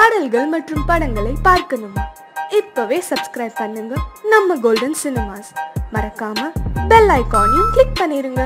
பாடல்கள் மற்றும் படங்களை பார்க்கணுமா? இப்பவே சப்ஸ்கிரைப் பண்ணுங்க நம்ம கோல்டன் சினிமாஸ். மறக்காம பெல் ஐகானையும் கிளிக் பண்ணிருங்க.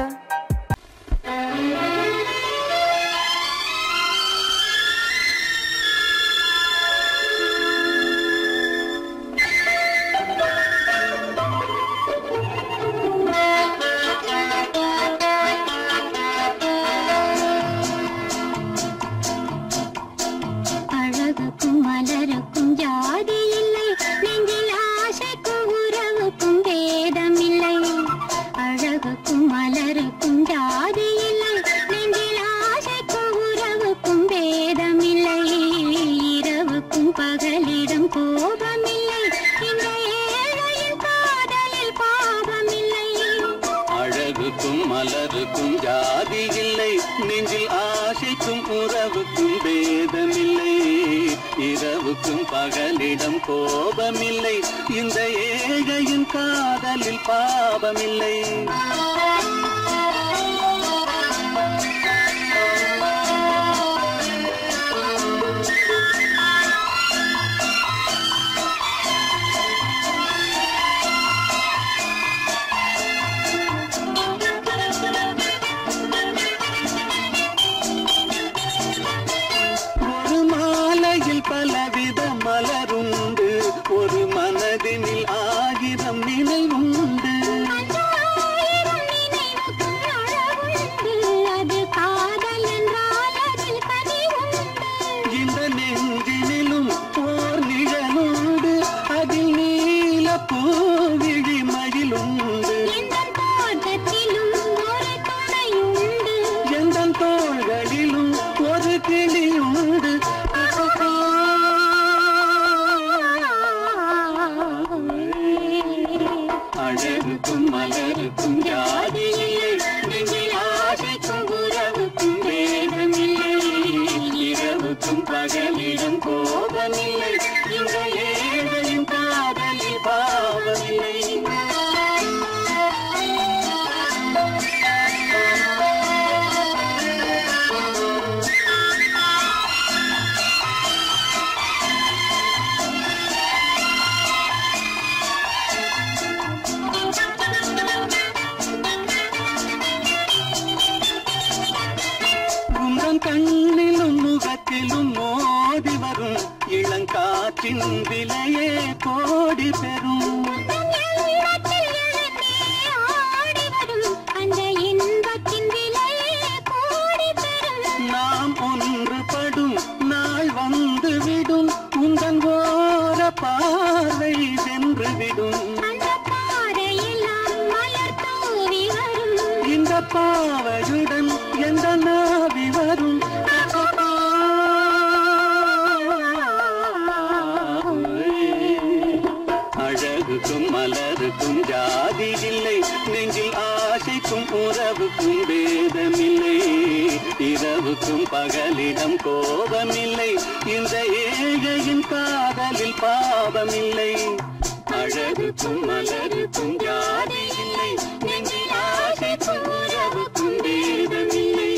மலருக்கும் ஜாதி இல்லை, நெஞ்சில் ஆசைக்கும் உறவுக்கும் பேதமில்லை. இரவுக்கும் பகலிடம் கோபமில்லை, இந்த ஏழையின் காதலில் பாவமில்லை. பலவித மலருண்டு, ஒரு மனதினில் ஆயிரம் நினைவுண்டு. இந்த நெஞ்சினிலும் ஓர் நிழலுண்டு, அதில் நீல பூவிழி மகிழுண்டு. எந்த தோள்களிலும் ஒரு கிளியுண்டு. அழகுக்கும் மலருக்கும் ஜாதி இல்லை, நெஞ்சில் ஆசைக்கும் உறவுக்கும் வேதமில்லை. இரவுக்கும் பகலிடம் கோபமில்லை, இந்த ஏழையின் காதலில் பாவமில்லை. கண்ணிலும் முகத்திலும் மோதி வரும் இளங்காற்றின் விலையே கோடி பெறும். நாம் ஒன்றுபடும் நாள் வந்துவிடும், உந்தன் ஓர பார்வை சென்றுவிடும். இந்த பாவையுடன் எந்த நாவி வரும். அழகுக்கும் மலருக்கும் ஜாதி இல்லை, நெஞ்சில் ஆசைக்கும் உறவுக்கும் பேதமில்லை. இரவுக்கும் பகலிடம் கோபமில்லை, இந்த ஏழையின் காதலில் பாவமில்லை. அழகுக்கும் மலருக்கும் ஜாதி இல்லை, நெஞ்சில் ஆசைக்கும் உறவுக்கும் பேதமில்லை.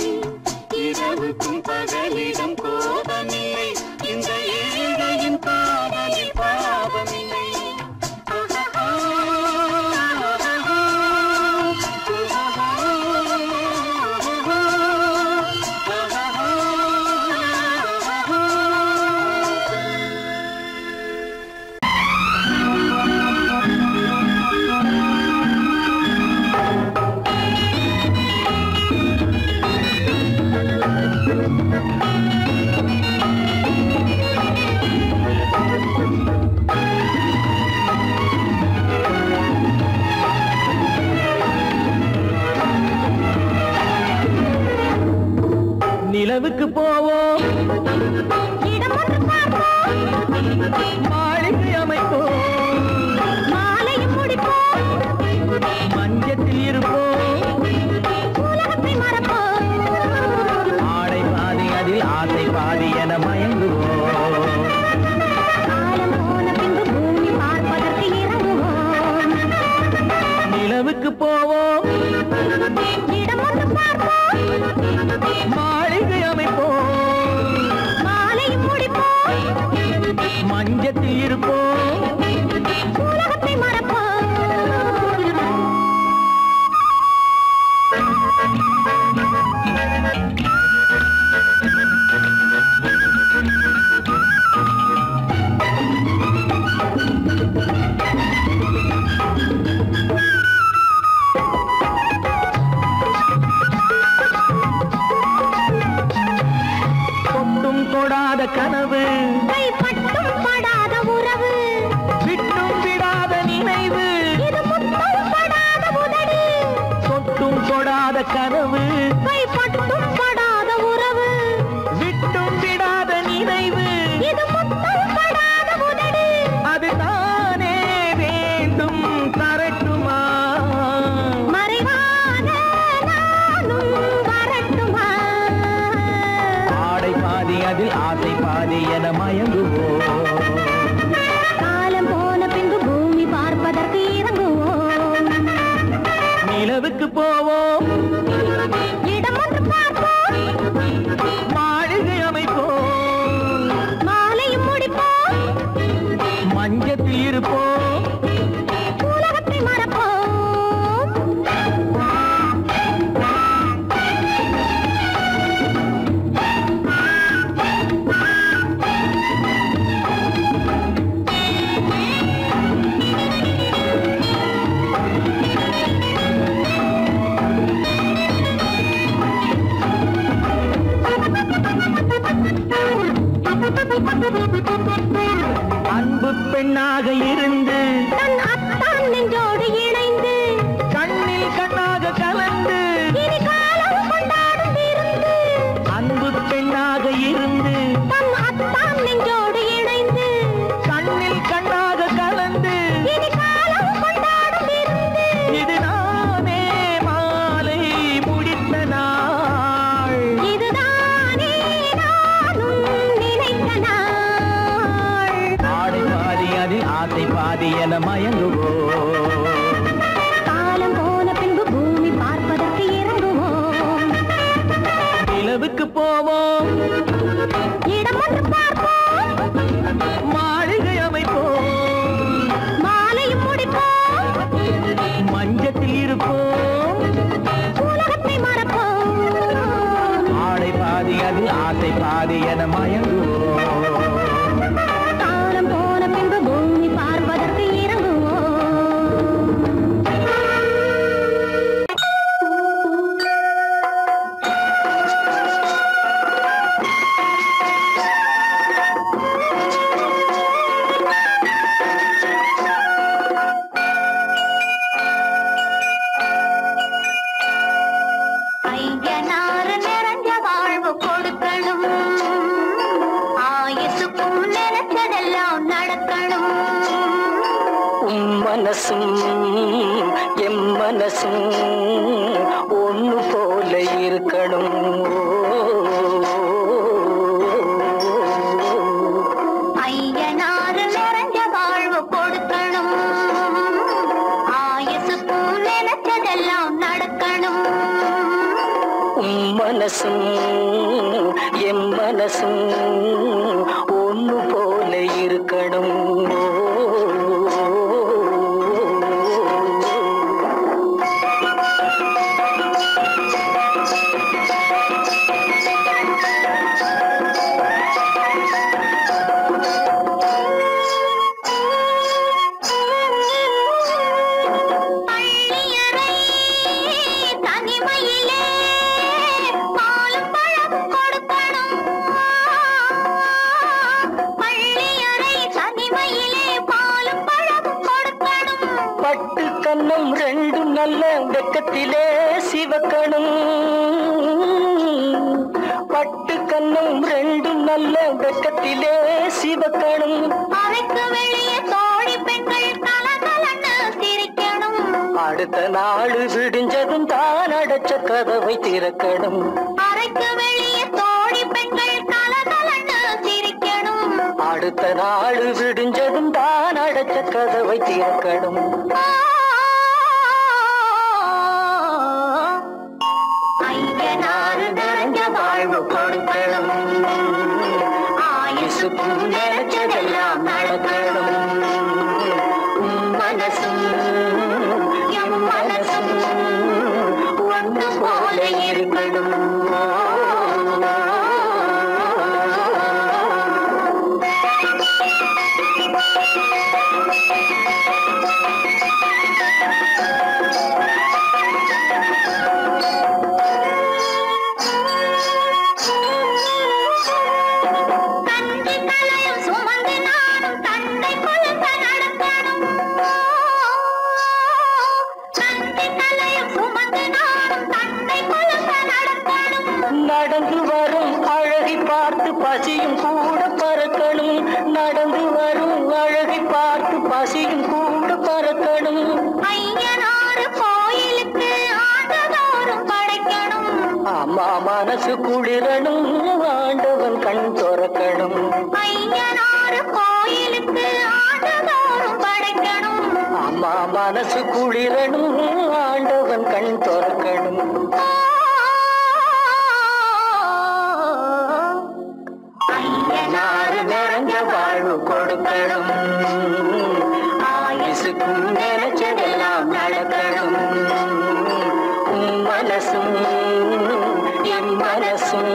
இரவுக்கும் பகலிடம் கோபமில்லை, இந்த ஏழையின் காதலில் பாவமில்லை. நிலவுக்கு போவோம், மாளிகை அமைப்போம், மாலையும் முடிப்போம், மஞ்சத்தில் இருப்போம், உலகத்தை மறப்போம். ஆடை பாதி அதில் ஆசை பாதி என மயங்குவோம். காலம் போன பின்பு பூமி பார்ப்பதற்கு இறங்குவோம். நிலவுக்கு போவோம், இடம் ஒன்று பார்ப்போம், மாளிகை அமைப்போம், மாலையும் முடிப்போம். கைப்பட்டும் படாத உறவு விட்டும் விடாத நினைவு இது முத்தம் படாத உதடு தொட்டும் தொடாத கனவு கைப்பட்டும் படாத உறவு விட்டும் விடாத நினைவு இது முத்தம் படாத உதடு அது தானே வேண்டும் தரட்டுமா மறைவான நானும் வரட்டுமா ஆடை பாதி அதில் ஆசை பாதி என மயங்குவோம் காலம் போன பின்பு பூமி பார்ப்பதற்கு இறங்குவோம் நிலவுக்கு போவோம் இடம் ஒன்று பார்ப்போம் மாளிகை அமைப்போம் மாலையும் முடிப்போம் மஞ்சத்தில் இருப்போம் உலகத்தை மறப்போம் அன்பு பெண்ணாக இருந்து தன் அத்தான் நெஞ்சோடு இணைந்து கண்ணில் கண்ணாக கலந்து இனி காலம் கொண்டாடும் விருந்து அன்பு பெண்ணாக இருந்து தன் அத்தான் நெஞ்சோடு இணைந்து கண்ணில் கண்ணாக கலந்து இனி காலம் கொண்டாடும் விருந்து இது நானே மாலை முடித்த நாள் இதுதானே நானும் நினைத்த நாள் ஆடை பாதி அதில் ஆசை பாதி என மயங்குவோம் காலம் போன பின்பு பூமி பார்ப்பதற்கு இறங்குவோம் நிலவுக்கு போவோம் இடம் ஒன்று பார்ப்போம் மாளிகை அமைப்போம் மாலையும் முடிப்போம் மஞ்சத்தில் இருப்போம் உலகத்தை மறப்போம் ஆடை பாதி அதில் ஆசை பாதி என மயங்குவோம் காலம் போன பின்பு பூமி பார்ப்பதற்கு இறங்குவோம் ஐயனாறு நிறைஞ்ச வாழ்வு கொடுக்கணும் ஆயுசுக்கும் நினைச்சதெல்லாம் நடக்கணும் மனசும் எம் மனசும் ஒன்று போல இருக்கணும் ஐயனாறு நிறைஞ்ச வாழ்வு கொடுக்கணும் ஆயுசுக்கும் நினைச்சதெல்லாம் நடக்கணும் மனசும் எம் மனசும் ஒன்று போல இருக்கணும் பள்ளியறை தனிமையிலே பாலும் பழம் கொடுக்கணும் பள்ளியறை தனிமையிலே பாலும் பழம் கொடுக்கணும் பட்டு கண்ணம் ரெண்டும் நல்ல வெக்கத்திலே சிவக்கணும் பட்டு கண்ணம் ரெண்டும் நல்ல வெக்கத்திலே சிவக்கணும் அறைக்கு வெளியே தோழி பெண்கள் கலகலன்னு சிரிக்கணும் அடுத்த நாள் விடிஞ்சதும் தான் அடைச்ச கதவை திறக்கணும் அறைக்கு வெளியே தோழி பெண்கள் கலகலன்னு சிரிக்கணும் அடுத்த நாள் விடிஞ்சதும் தான் அடைச்ச கதவை திறக்கணும் ஐயனாறு நிறைஞ்ச வாழ்வு கொடுக்கணும் ஆயுசுக்கும் நினைச்சதெல்லாம் நடக்கணும் மனசும் எம் மனசும் ஒன்று போல இருக்கணும் கஞ்சி ஆறு கோயிலுக்கு ஆண்டுதோறும் படைக்கணும். அம்மா மனசு குளிரணும், ஆண்டவன் கண் திறக்கணும். ஐயனாறு நிறைஞ்ச வாழ்வு கொடுக்கணும், ஆயுசுக்கும் நினைச்சதெல்லாம் நடக்கணும். மனசும் என் மனசும்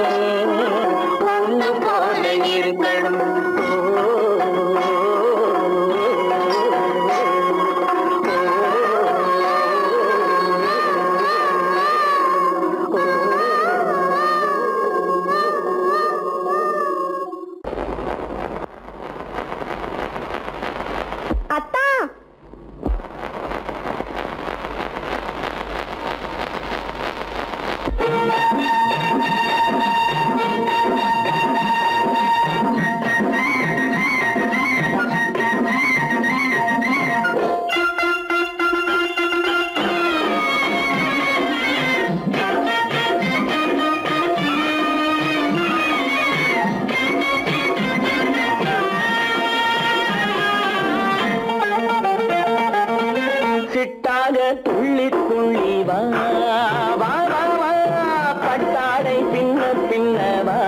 ஒன்று போல இருக்கணும். அத்தா, சிட்டாக துள்ளி துள்ளி வா வா வா வா, பட்டாடை பின்ன பின்னவா.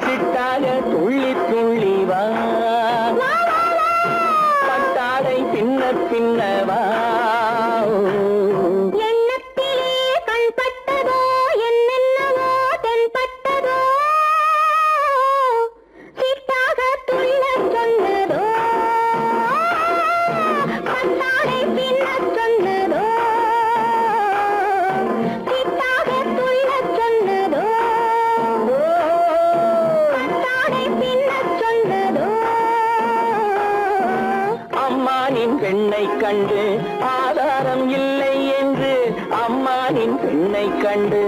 சிட்டாக துள்ளி துள்ளி வா, பட்டாடை பின்ன பின்னவா. எண்ணத்திலே கண்பட்டதோ என்னென்னவோ தென்பட்டதோ, சிட்டாக துள்ளச் சொன்னதோ, பட்டாடை பின்னச் சொன்னதோ, சிட்டாக துள்ளச் சொன்னதோ, பட்டாடை பின்னச் சொன்னதோ. அம்மானின் பெண்ணை கண்டு ஆதாரம் இல்லை என்று, அம்மானின் பெண்ணை கண்டு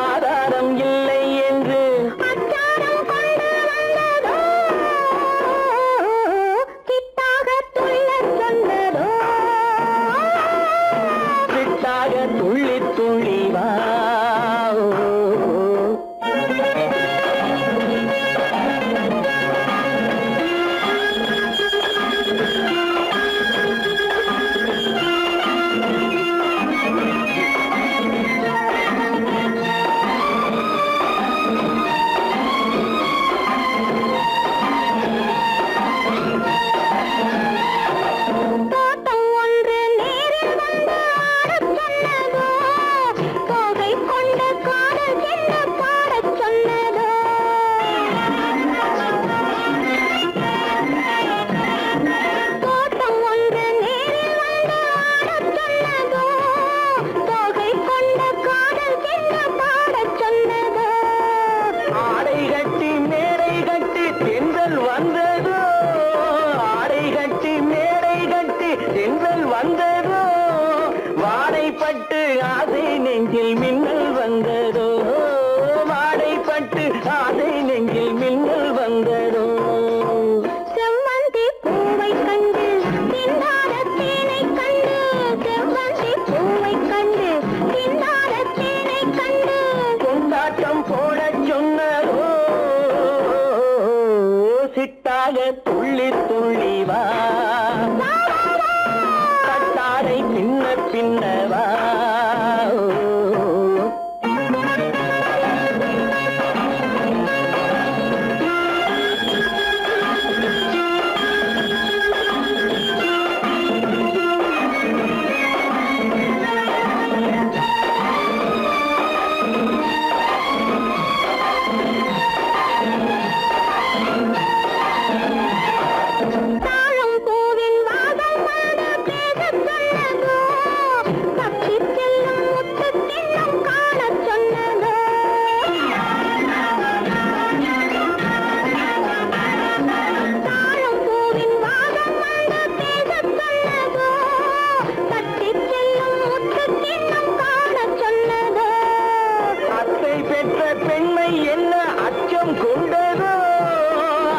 ஆதாரம் இல்லை என்று அச்சாரம் கொண்டு வந்ததோ, சிட்டாக துள்ளச் சொன்னதோ. சிட்டாக துள்ளி துள்ளி வா. தோட்டம் ஒன்று நேரில் வந்து ஆடச் சொன்னதோ, தோகை கொண்ட காதல் என்ன பாடச் சொன்னதோ. தோட்டம் ஒன்று நேரில் வந்து ஆடச் சொன்னதோ, தோகை கொண்ட காதல் என்ன பாடச் சொன்னதோ. ஆடை கட்டி மேடை கட்டி தென்றல் வந்ததோ, ஆடை கட்டி மேடை கட்டி தென்றல் வந்ததோ, வாடைப்பட்டு ஆசை நெஞ்சில் மின்னல் வந்ததோ, வாடைப்பட்டு ஆசை நெஞ்சில் மின்னல் வந்ததோ. செவ்வந்தி பூவை கண்டு திண்டாட தேனை கண்டு, செவ்வந்தி பூவை கண்டு திண்டாட தேனை கண்டு, கொண்டாட்டம் போடச் சொன்னதோ, சிட்டாக துள்ளி துள்ளி வா, கட்டாடை பின்ன பின்னவா. தாழம் பூவின் வாசம் வந்து பேசச் சொன்னதோ, தப்பிச் செல்லும் முத்துக் கிண்ணம் காணச் சொன்னதோ. தாழம் பூவின் வாசம் வந்து பேசச் சொன்னதோ, தப்பிச் செல்லும் முத்துக் கிண்ணம் காணச் சொன்னதோ. அத்தை பெற்ற பெண்மை என்ன அச்சம் கொண்டதோ,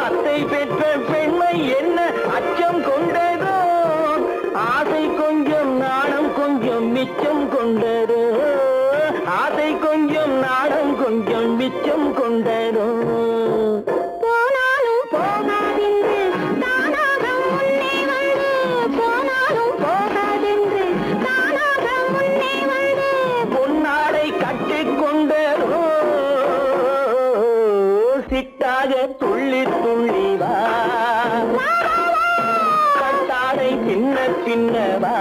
அத்தை பெற்ற பெண்மை என்ன அச்சம் கொண்டதோ, ஆசை கொஞ்சம் நாணம் கொஞ்சம் மிச்சம் கொண்டதோ, ஆசை கொஞ்சம் நாணம் கொஞ்சம் மிச்சம் கொண்டதோ. போனால் துள்ளி துள்ளி வா கட்டாடை சின்ன சின்னவா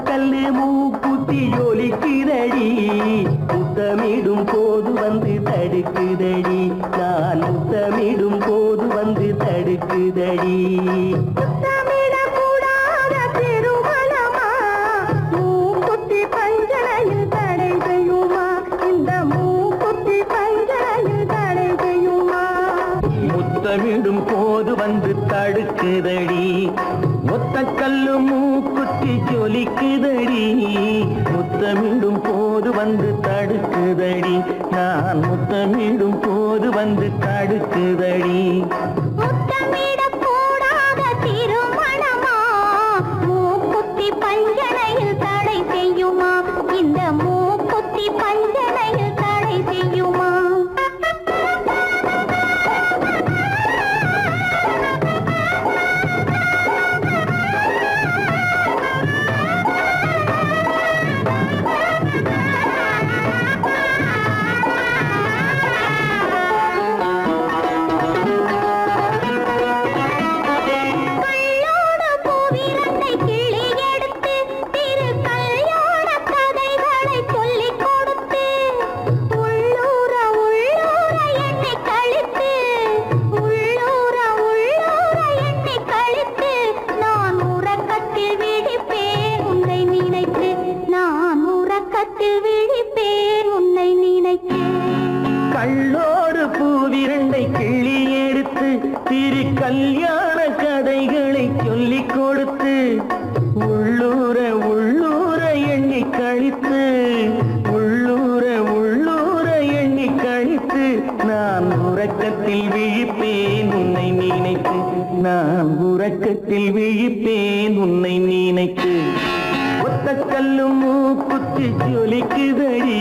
கல்லு மூக்குத்தி ஜொலிக்குதடி முத்தமிடும் போது வந்து தடுக்குதடி நான் முத்தமிடும் போது வந்து தடுக்குதடி முத்தமிடும் போது வந்து தடுக்குதடி ஒத்த கல்லு மூக்குத்தி ஜொலிக்குதடி முத்தமிடும் போது வந்து தடுக்குதடி நான் முத்தமிடும் போது வந்து தடுக்குதடி கள்ளோடு பூவிரண்டை கிள்ளி எடுத்து திரு கல்யாண கதைகளை சொல்லிக் கொடுத்து உள்ளூர உள்ளூர எண்ணி கழித்து உள்ளூர உள்ளூர எண்ணி கழித்து நான் உறக்கத்தில் விழிப்பேன் உன்னை நினைத்து நான் உறக்கத்தில் விழிப்பேன் உன்னை நினைத்து ஒத்த கல்லு மூக்குத்தி ஜொலிக்குதடி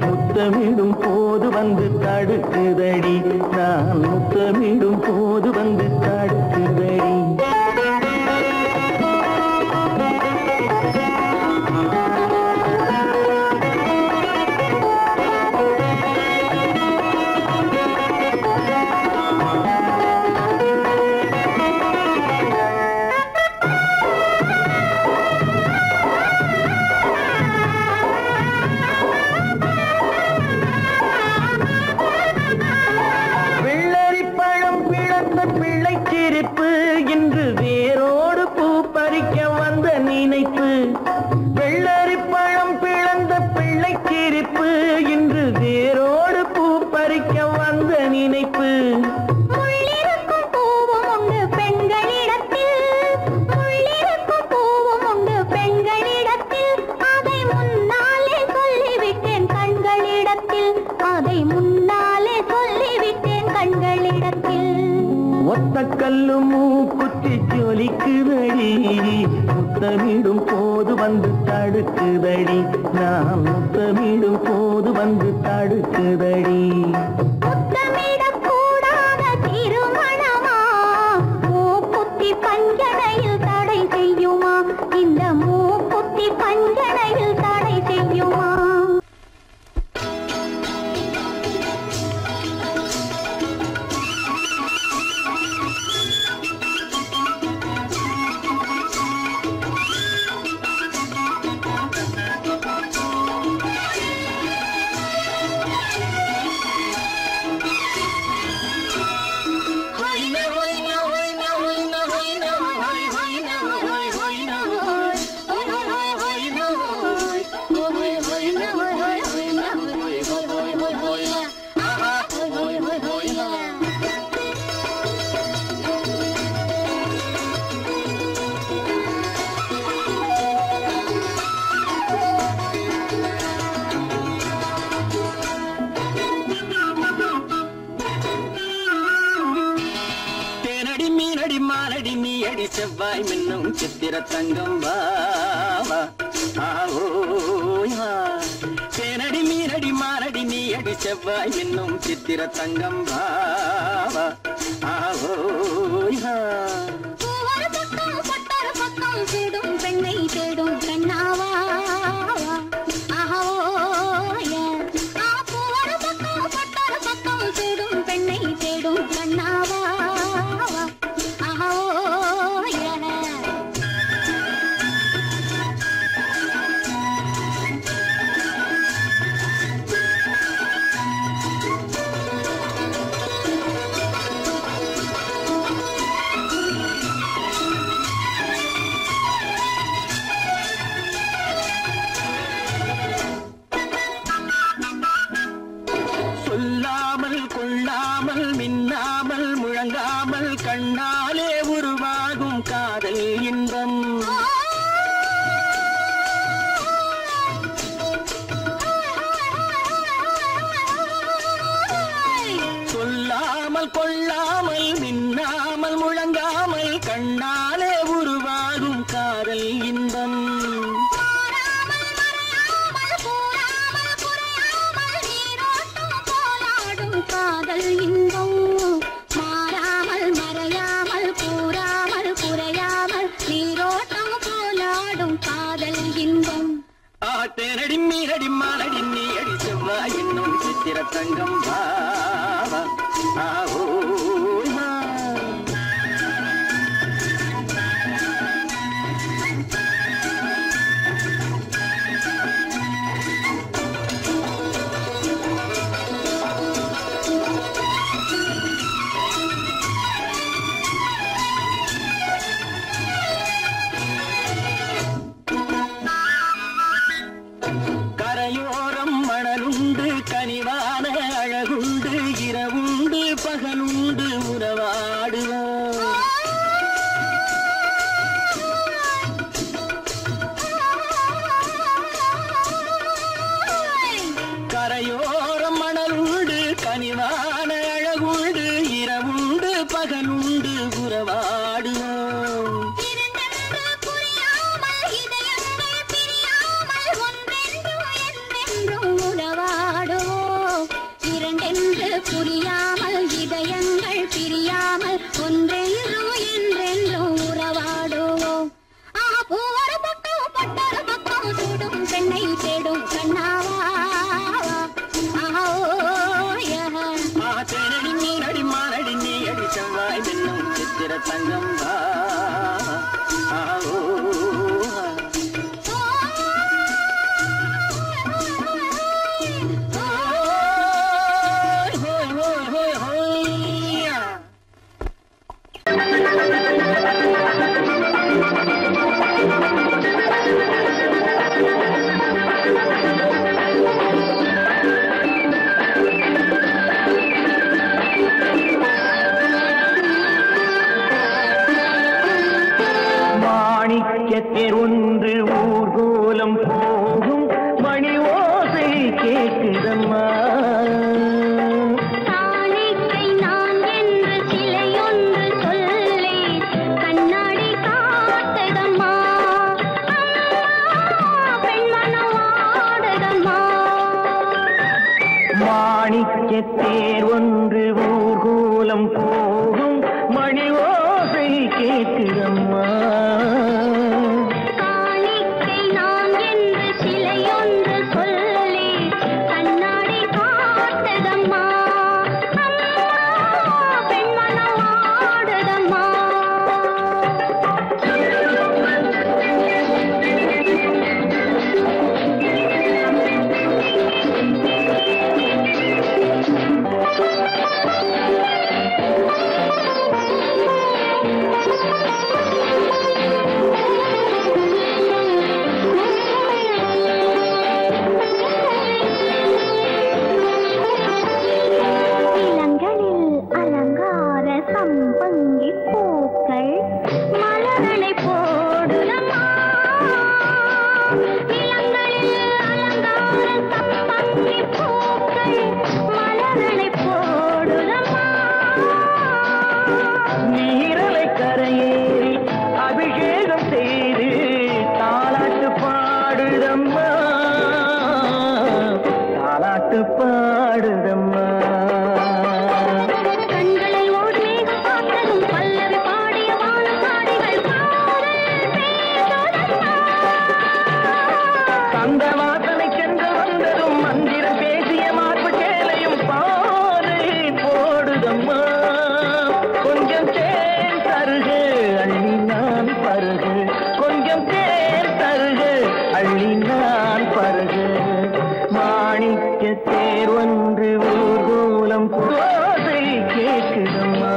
முத்தமிடும் போது வந்து தடுக்குதடி நான் முத்தமிடும் போது வந்து தடுக்குதடி இன்று வேரோடு பூ பறிக்க வந்த நினைப்பு வெள்ளரி பழம் பிளந்த பிள்ளை சிரிப்பு இன்று வேரோடு பூ பறிக்க வந்த நினைப்பு ஒத்த கல்லு மூக்குத்தி ஜொலிக்குதடி முத்தமிடும் போது வந்து தடுக்குதடி நான் முத்தமிடும் போது வந்து தடுக்குதடி அடி செவ்வாய் மின்னும் சித்திர தங்கம் வாவா ஆவோயா தேனடி மீனடி மாரடி நீ அடி செவ்வாய் மின்னும் சித்திர தங்கம் வாவா ஆவோயா ஒரு பக்கம் பட்டொரு பக்கம் தேடும் பெண்ணை தேடும் கண்ணாவா ஆஹோய ஒரு பக்கம் பட்டொரு பக்கம் தேடும் பெண்ணை தேடும் கண்ணாவா ஆஹோய சொல்லாமல் கொள்ளாமல் மின்னாமல் முழங்காமல் கண்ணாலே உருவாகும் காதல் இன்பம் சொல்லாமல் கொள்ளாமல் மின்னாமல் முழங்காமல் கண்ணாலே உருவாகும் காதல் இன்பம் காதல் இன்பம் மாறாமல் மறையாமல் கூறாமல் குறையாமல் நீரோட்டம் போலாடும் காதல் இன்பம் தேனடி மீனடி மானடி நீ அடி செவ்வாய் என்னும் சித்திர தங்கம் வாவா ஆவோயா கரையோரம் மணலுண்டு கனிவான அழகுண்டு இரவுண்டு பகலுண்டு உறவாடுவோம் கரையோரம் மணலுண்டு கனிவான அழகுண்டு இரவுண்டு பகலுண்டு உறவாடுவோம் இரண்டென்று புரியாமல் இதயங்கள் பிரியாமல் ஒன்றென்றும் என்றென்றும் உறவாடுவோம் ஒரு பக்கம் பட்டொரு பக்கம் சூடும் பெண்ணை தேடும் கண்ணாவா தேனடி மீனடி மானடி நீ அடி செவ்வாய் மின்னும் சித்திர தங்கம் வாவா ஆவோயா மாணிக்கத்தேர் ஒன்று ஊர்கோலம் போகும் மணி ஓசை கேட்குதம்மா காணிக்கை நான் என்று சிலையொன்று சொல்லே கண்ணாடி காட்டுதம்மா பெண்மனம் ஆடுதம்மா மாணிக்கத்தேர் ஒன்று ஊர்கோலம் போகும் மணி ஓசை கேட்குதம்மா காணிக்கை நான் என்று சிலையொன்று சொல்லே கண்ணாடி காட்டுதம்மா பெண்மனம் ஆடுதம்மா பாடுதம்மா. கண்களை ஓடி மேகம் பார்த்ததும் பல்லவி பாடிய வானப்பாடிகள் காதல் பேசுதம்மா. அந்த வாசனை சென்று வந்ததும் மந்திரம் பேசிய மார்பு சேலையும் பாறை போடுதம்மா. கொஞ்சம் தேன் தருகு அள்ளி நான் பருகு, கொஞ்சம் தேன் தருகு அள்ளி நான் பருகு. மாணிக்க தேர் ஒன்று ஊர்கோலம் போதை கேட்குதம்மா.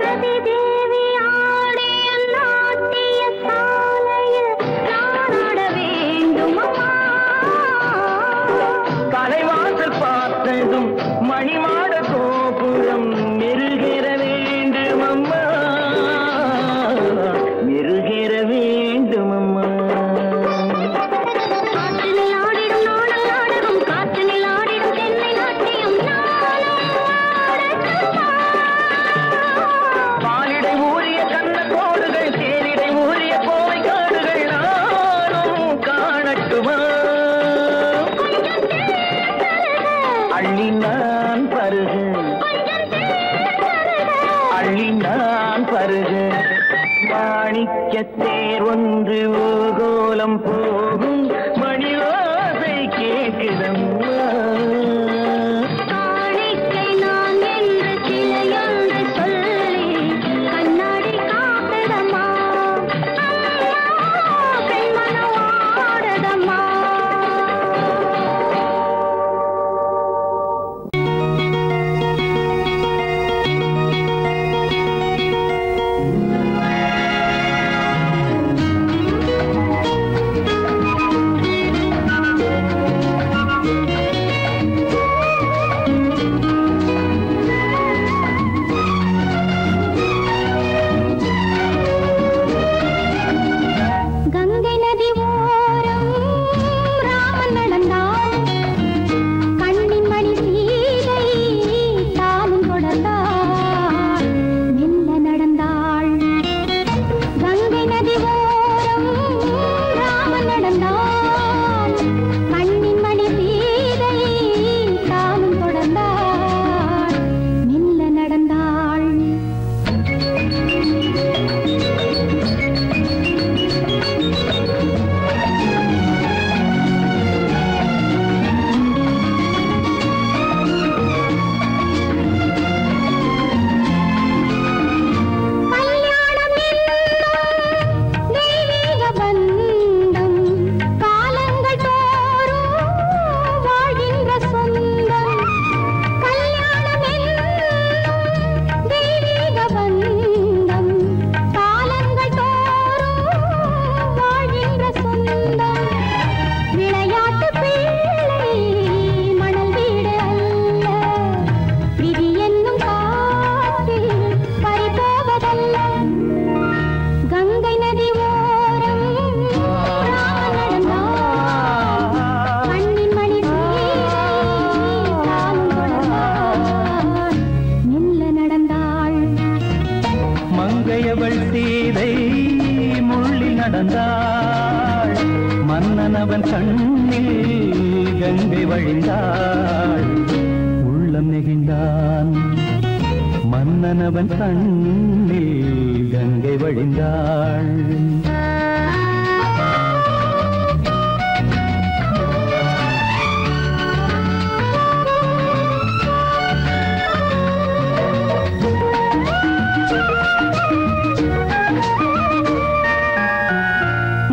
ரதி தேவி ஆடிய நாட்டிய சாலையில் நான் ஆட வேண்டுமம்மா. கலைவாசல் பார்த்ததும் மணிமாட கோபுரம் மெருகேற வேண்டும் அம்மா, மெருகேற வேண்டும் அம்மா. காற்றினில் ஆடிடும் நாடல் நாடகம், காற்றினில் ஆடிடும் தென்னை நாட்டியம் நானும் ஆடட்டுமா. பாலிடை ஊறிய கண்ண கோடுகள், தேனிடை ஊறிய கோவை காடுகள் நானும் காணட்டுமா. கொஞ்சம் தேன் தருக, அள்ளி நான் பருகு, கொஞ்சம் தேன் தருக. அள்ளி நான் பருகு. மாணிக்க தேர் ஒன்று ஊர்கோலம் போகும் மணிவாசை கேட்குதம்மா. காணிக்கை நான் என்று சிலையொன்று சொல்லி கண்ணாடி காத்ததம்மா. அம்மா, பெண்மனம் ஆடதம்மா. கங்கை நதி ஓரம் ராமன் நடந்தான், கண்ணின் மணி சீதை தானும் தொடர்ந்தாள், மெல்ல நடந்தாள். கங்கை நதி ஓரம் ராமன் நடந்தான், கண்ணின் மணி சீதை தானும் தொடர்ந்தாள், மெல்ல நடந்தாள். கல்யாணம் என்னும் தெய்வீக பந்தம், காலங்கள் தோறும் வாழ்கின்ற சொந்தம். கல்யாணம் என்னும் தெய்வீக பந்தம், காலங்கள் தோறும் வாழ்கின்ற சொந்தம். விளையாட்டு பிள்ளை மணல் வீடு அல்ல, விதி என்னும் காற்றில் பறிபோவதல்ல. கங்கை நதி ஓரம் ராமன் நடந்தான், கண்ணின் மணி சீதை தானும் தொடர்ந்தாள், மெல்ல நடந்தாள். மங்கையவள் சீதை முள்ளில் நடந்தாள், மன்னனவன் கண்ணில் கங்கை வழிந்தாள், உள்ளம் நெகிழ்ந்தான். மன்னனவன் கண்ணில் கங்கை வழிந்தாள்.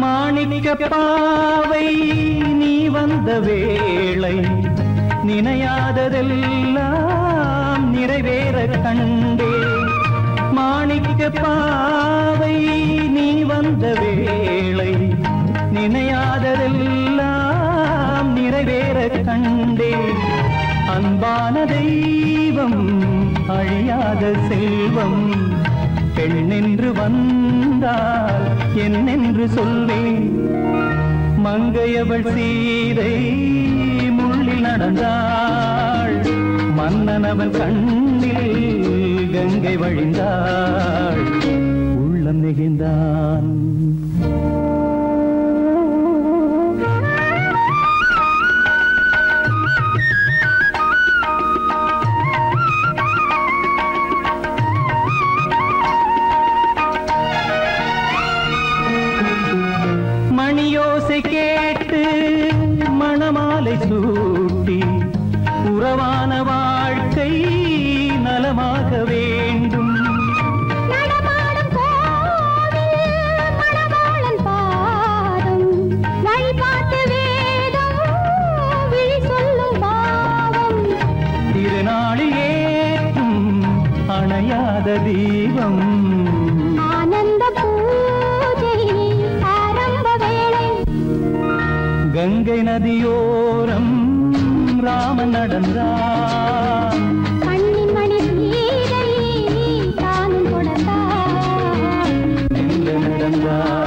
மாணிக்க பாவை நீ வந்த வேளை, நினையாததெல்லாம் நிறைவேற கண்டே. மாணிக்க பாவை நீ வந்த வேளை, நினையாததெல்லாம் நிறைவேற கண்டே. அன்பான தெய்வம் அழியாத செல்வம் பெண்ணென்று வந்தால் என்னென்று சொல்வேன் மங்கையவள் சீதை முள்ளில் நடந்தாள் மன்னனவன் கண்ணில் கங்கை வழிந்தாள் உள்ளம் நெகிழ்ந்தான் மணியோசை கேட்டு மணமாலை சூட்டி உறவான வாழ்க்கை நலமாக வேண்டும் நடமாடும் கோவில் மணவாளன் பாதம் வழிபாட்டு வேதம் விழி சொல்லும் பாவம் திருநாளில் ஏற்றும் அணையாத தீபம் ஆனந்த பூஜை ஆரம்ப வேளை கங்கை நதியோரம் ராமன் நடந்தான் கண்ணின் மணி சீதை தானும் தொடர்ந்தார் எங்க நடந்தான்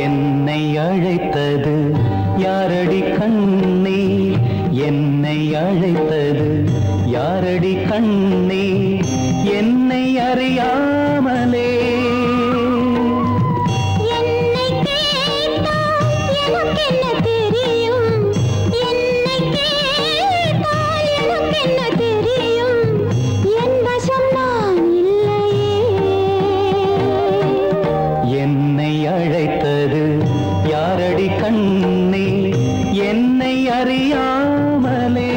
என்னை அழைத்தது யாரடி கண்ணே என்னை அழைத்தது யாரடி கண்ணே என்னை அறியாமலே என்னை கேட்டால் எனக்கென்ன தெரியும் என்னை கேட்டால் எனக்கென்ன தெரியும் என் வசம் நான் இல்லையே என்னை அழைத்தது யாரடி கண்ணே என்னை அறியாமலே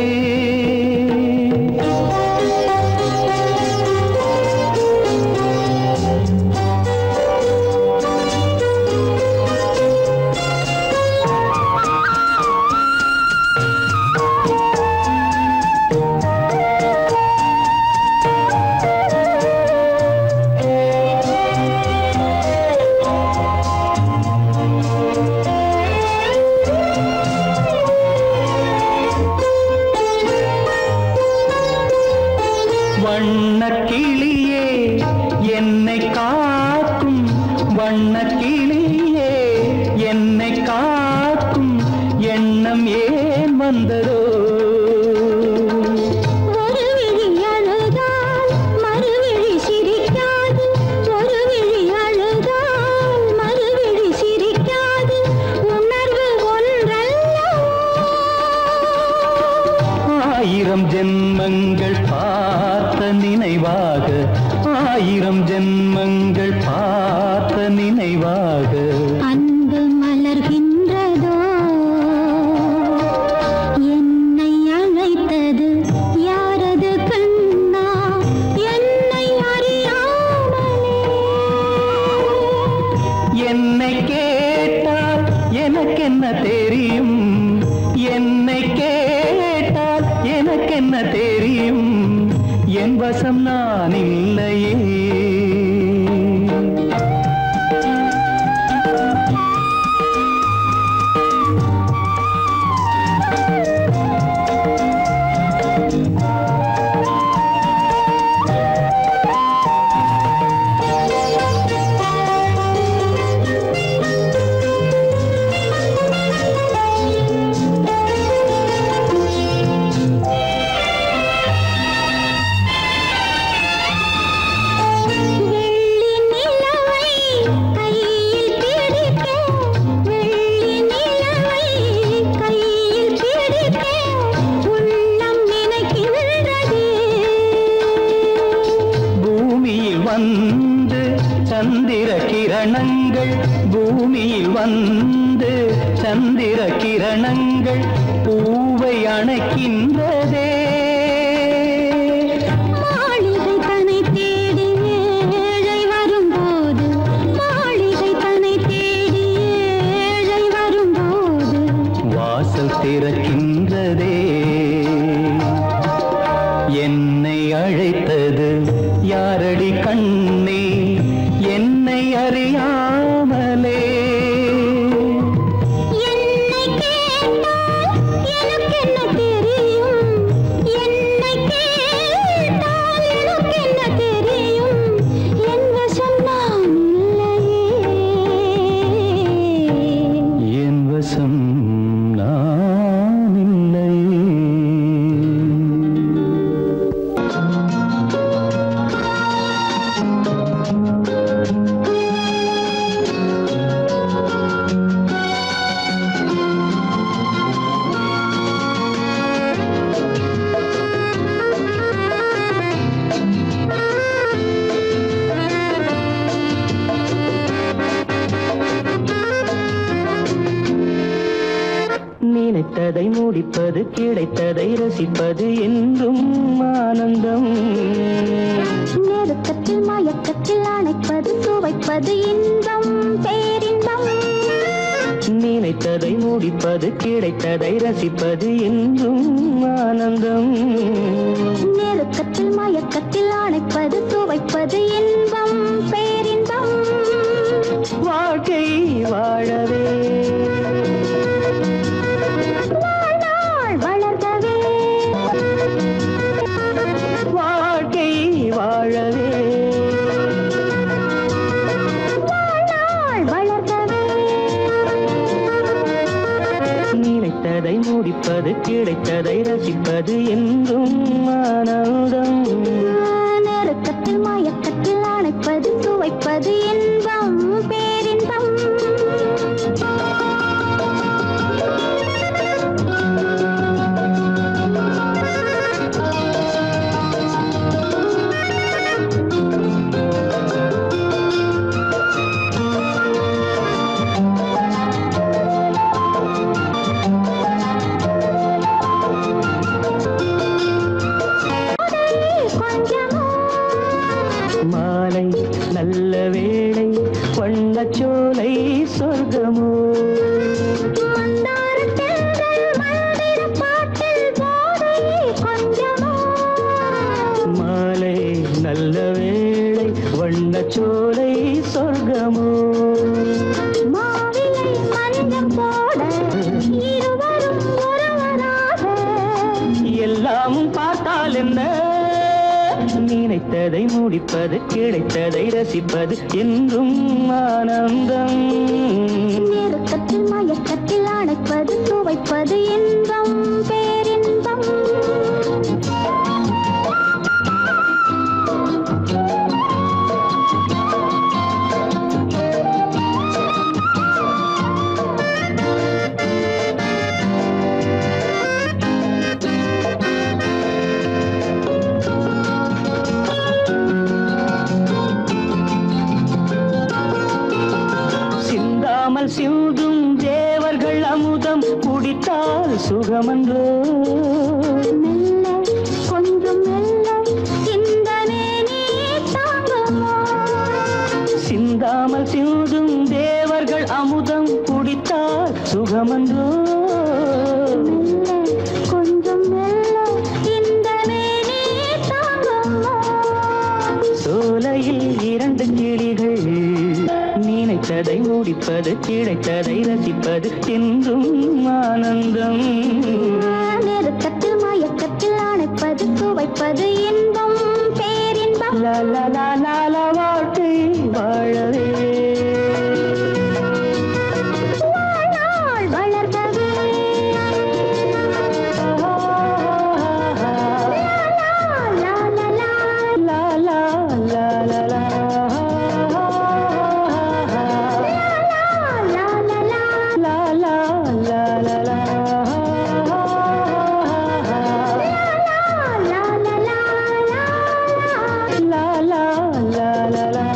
வண்ணக்கிளியே என்னை காக்கும் வண்ணக்கிளியே என்னை காக்கும் எண்ணம் ஏன் வந்ததோ ஒரு விழி அழுதால் மறுவிழி சிரிக்காது ஒரு விழி அழுதால் மறுவிழி சிரிக்காது உணர்வு ஒன்றல்லவோ ஆயிரம் ஜென்மங்கள் பார்த்த நினைவாக ஆயிரம் ஜென்மங்கள் பார்த்த நினைவாக அன்பு மலர்கின்றதோ என்னை அழைத்தது யாரது கண்ணா என்னை அறியாமலே என்னை கேட்டால் எனக்கென்ன தெரியும் என்னை கேட்டால் எனக்கென்ன தெரியும் என் வசம் நான் இல்லையே சந்திர கிரணங்கள் பூமியில் வந்து சந்திர கிரணங்கள் பூவை அணைக்கின்றதே. மாளிகை தன்னை தேடி ஏழை வரும்போது, மாளிகை தன்னை தேடி ஏழை வரும்போது வாசல் திறக்கின்றதே. என்னை அழைத்தது யாரடி கண்ணே, என்னை அறியாமலே. என்னை கேட்டால் எனக்கென்ன தெரியும், என்னை கேட்டால் எனக்கென்ன தெரியும், என் வசம் நான் இல்லையே. என் வசம் நான் இல்லை. நினைத்ததை முடிப்பது, கிடைத்ததை ரசிப்பது என்றும் ஆனந்தம். நெருக்கத்தில் மயக்கத்தில் அணைப்பது, சுவைப்பது இன்பம் பேரின்பம். நினைத்ததை முடிப்பது, கிடைத்ததை ரசிப்பது என்றும் ஆனந்தம். நெருக்கத்தில் மயக்கத்தில் அணைப்பது, சுவைப்பது இன்பம் பேரின்பம். வாழ்க்கை வாழவே வாழ்நாள் வளர்கவே, வாழ்க்கை வாழவே வாழ்நாள் வளர்கவே. நினைத்ததை முடிப்பது, கிடைத்ததை ரசிப்பது என்றும் ஆனந்தம். நெருக்கத்தில் மயக்கத்தில் அணைப்பது, சுவைப்பது இன்பம் பேரின்பம். கொஞ்சமோ மாலை நல்ல வேளை, வண்ணச்சோலை சொர்க்கமோ. மந்தாரத் தென்றல் மந்திரப் பாட்டில் போதை கொஞ்சமோ. மாலை நல்ல வேளை, வண்ணச்சோலை சொர்க்கமோ. மாவிலை மஞ்சம் போட இருவரும் ஒருவராக, எல்லாமும் பார்த்தால் என்ன, நினைத்ததை முடிப்பது, கிடைத்ததை ரசிப்பது என்றும் ஆனந்தம். நெருக்கத்தில் மயக்கத்தில் அணைப்பது, சுவைப்பது இன்பம் பேரின்பம். சிந்தாமல் சிந்தும் தேவர்கள் அமுதம் குடித்தால் சுகமன்றோ. மெல்ல கொஞ்சம் மெல்ல சிந்தனே நீ தாங்குமோ. சிந்தாமல் சிந்தும் தேவர்கள் அமுதம் குடித்தால் சுகமன்றோ. மெல்ல கொஞ்சம் மெல்ல சிந்தனே நீ தாங்குமோ. சோலையில் இரண்டு கிளிகள், நினைத்ததை முடிப்பது, கிடைத்ததை ரசிப்பது என்றும் ஆனந்தம். நெருக்கத்தில் மயக்கத்தில் அணைப்பது, சுவைப்பது இன்பம் பேரின்பம். லா லா லா லா லா, வாழ்க்கை வாழவே வாழ்நாள் வளர்கவே, லா லா லா லா லா லா லா லா. லா லா லா. La la la la la. La la la la la. La la la la la.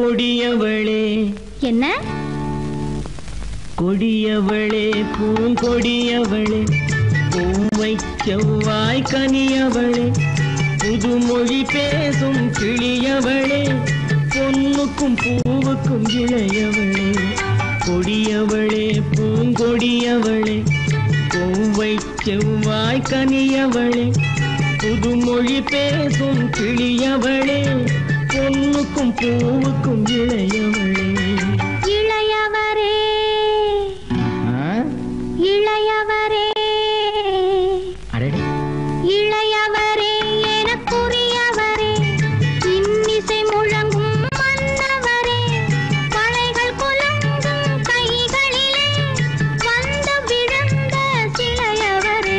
பூங்கொடியவளே. என்ன கொடியவளே பூங்கொடியவளே, பூவை செவ்வாய் கனியவளே, புதுமொழி பேசும் கிளியவளே, பொன்னுக்கும் பூவுக்கும் இளையவளே. கொடியவளே பூங்கொடியவளே, பூவை செவ்வாய் கனியவளே, புதுமொழி பேசும் கிளியவளே, பொன்னுக்கும் பூவுக்கும் இளையவளே. இளையவரே இளையவரே அடடே, இளையவரே எனக்குரியவரே, இன்னிசை முழங்கும் மன்னவரே, வளைகள் குலுங்கும் கைகளிலே வந்து விழுந்த சிலையவரே.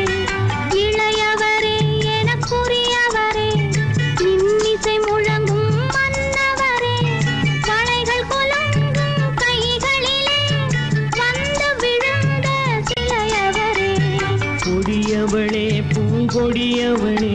இளையவரே எனக்குரியவரே, இன்னிசை முழங்கும் மன்னவரே, வளைகள் குலுங்கும் கைகளிலே வந்து விழுந்த சிலையவரே. கொடியவளே பூங்கொடியவளே.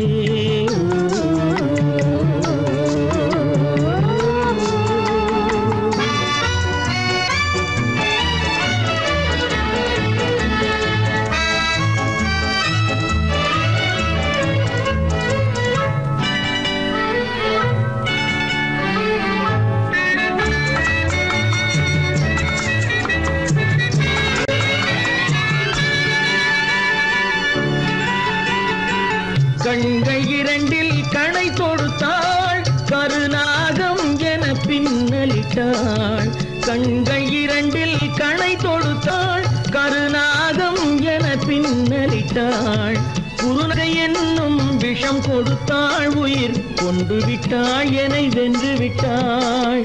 கண்கள் இரண்டில் கணை தொடுத்தாள், கருநாகம் என பின்னலிட்டாள். கண்கள் இரண்டில் கணை தொடுத்தாள், கருநாகம் என பின்னலிட்டாள். குருநகை என்னும் விஷம் கொடுத்தாள், உயிர் கொண்டு விட்டாள், என்னை வென்று விட்டாள்.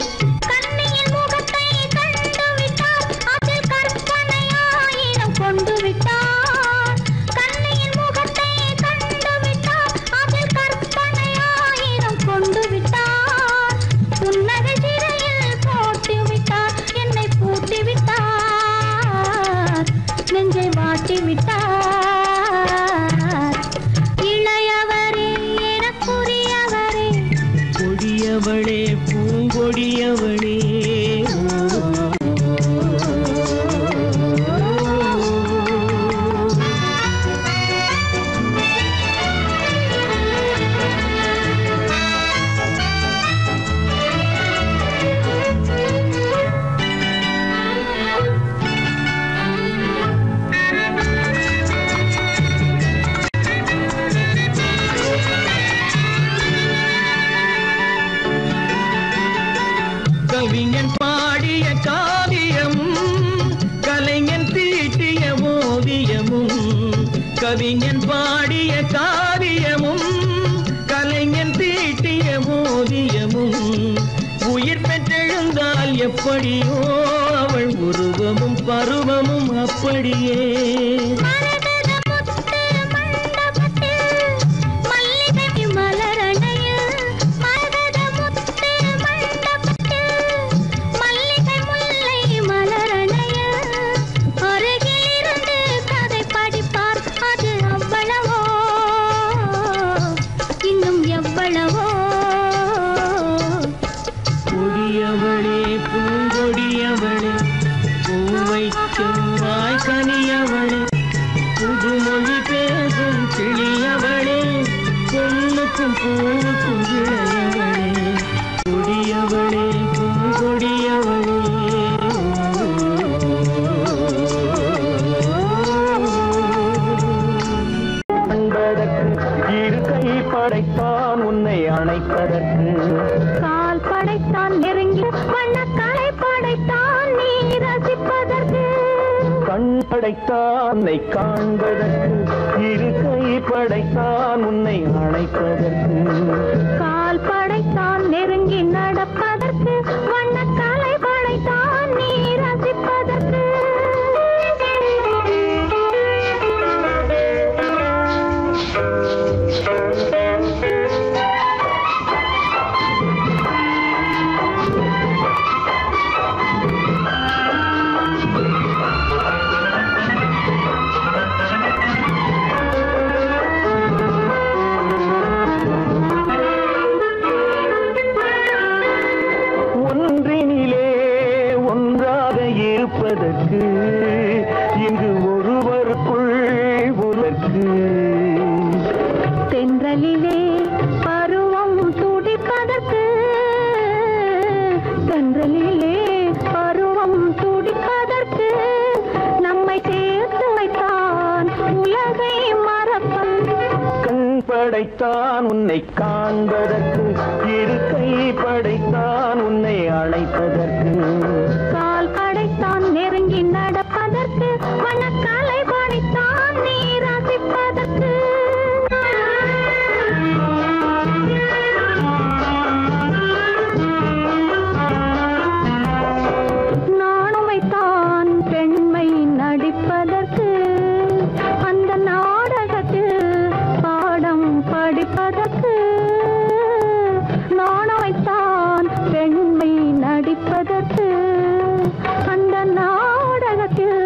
கண்ணியின் முகத்தை கண்டு விட்டார், அதில் கற்பனை ஆயிரம் கொண்டு விட்டார். கண்ணியின் முகத்தை கண்டு விட்டார், அதில் கற்பனை ஆயிரம் கொண்டு விட்டார். புன்னகை சிறையில் போட்டு விட்டார், என்னை பூட்டி விட்டார், நெஞ்சை வாட்டி விட்டார். இளையவரே எனக்குரியவரே, கொடியவளே பூங்கொடியவளே. கவிஞன் பாடிய காவியமும், கலைஞன் தீட்டிய ஓவியமும். கவிஞன் பாடிய காவியமும், கலைஞன் தீட்டிய ஓவியமும். உயிர் பெற்றெழுந்தால் எப்படியோ அவள் உருவமும் பருவமும் அப்படியே. மரகத முத்து மண்டபத்தில் மல்லிகை மலரணையில், மரகத முத்து மண்டபத்தில் மல்லிகை முல்லை மலரணையில், அருகில் இருந்து கதை படிப்பார், அது அவ்வளவோ இன்னும் எவ்வளவோ. கொடியவளே பூங்கொடியவளே, பூவை செவ்வாய் கனியவளே, புதுமொழி பேசும் கிளியவளே, பொன்னுக்கும் பூவுக்கும் இளையவளே. கொடியவளே பூங்கொடியவளே. அன்பதற்கு இரு கை படைத்தான், உன்னை அணைப்பதற்கு கால் படைத்தான் நெருங்கி, வண்ணக்காலை படைத்தான் நீ ரசிப்பதற்கு. கண் படைத்தான் உன்னை காண்பதற்கு, இரு கை படைத்தான் உன்னை அணைப்பதற்கு. கால் படைத்தான் நெருங்கி நடப்பதற்கு, வண்ணக்காலை படைத்தான் நீ ரசிப்பதற்கு. இருப்பதற்கு இங்கு ஒருவருக்குள் உனக்கு தென்றலிலே பருவம் துடிப்பதற்கு தென்றலிலே பருவம் துடிப்பதற்கு நம்மை சேர்த்து வைத்தான் உலகை மறப்பன் கண் படைத்தான் உன்னை காண்பதற்கு இரு கை படைத்தான் உன்னை அழைப்பதற்கு கால் படைத்தான் நெருங்கி நடப்பதற்கு மனக்காலை படைத்தான் நீ ரசிப்பதற்கு நாணுமைத்தான் பெண்மை நடிப்பதற்கு அந்த நாடகத்தில் பாடம் படிப்பதற்கு நாணுமைத்தான் பெண்மை நடிப்பதற்கு அந்த நாடகத்தில்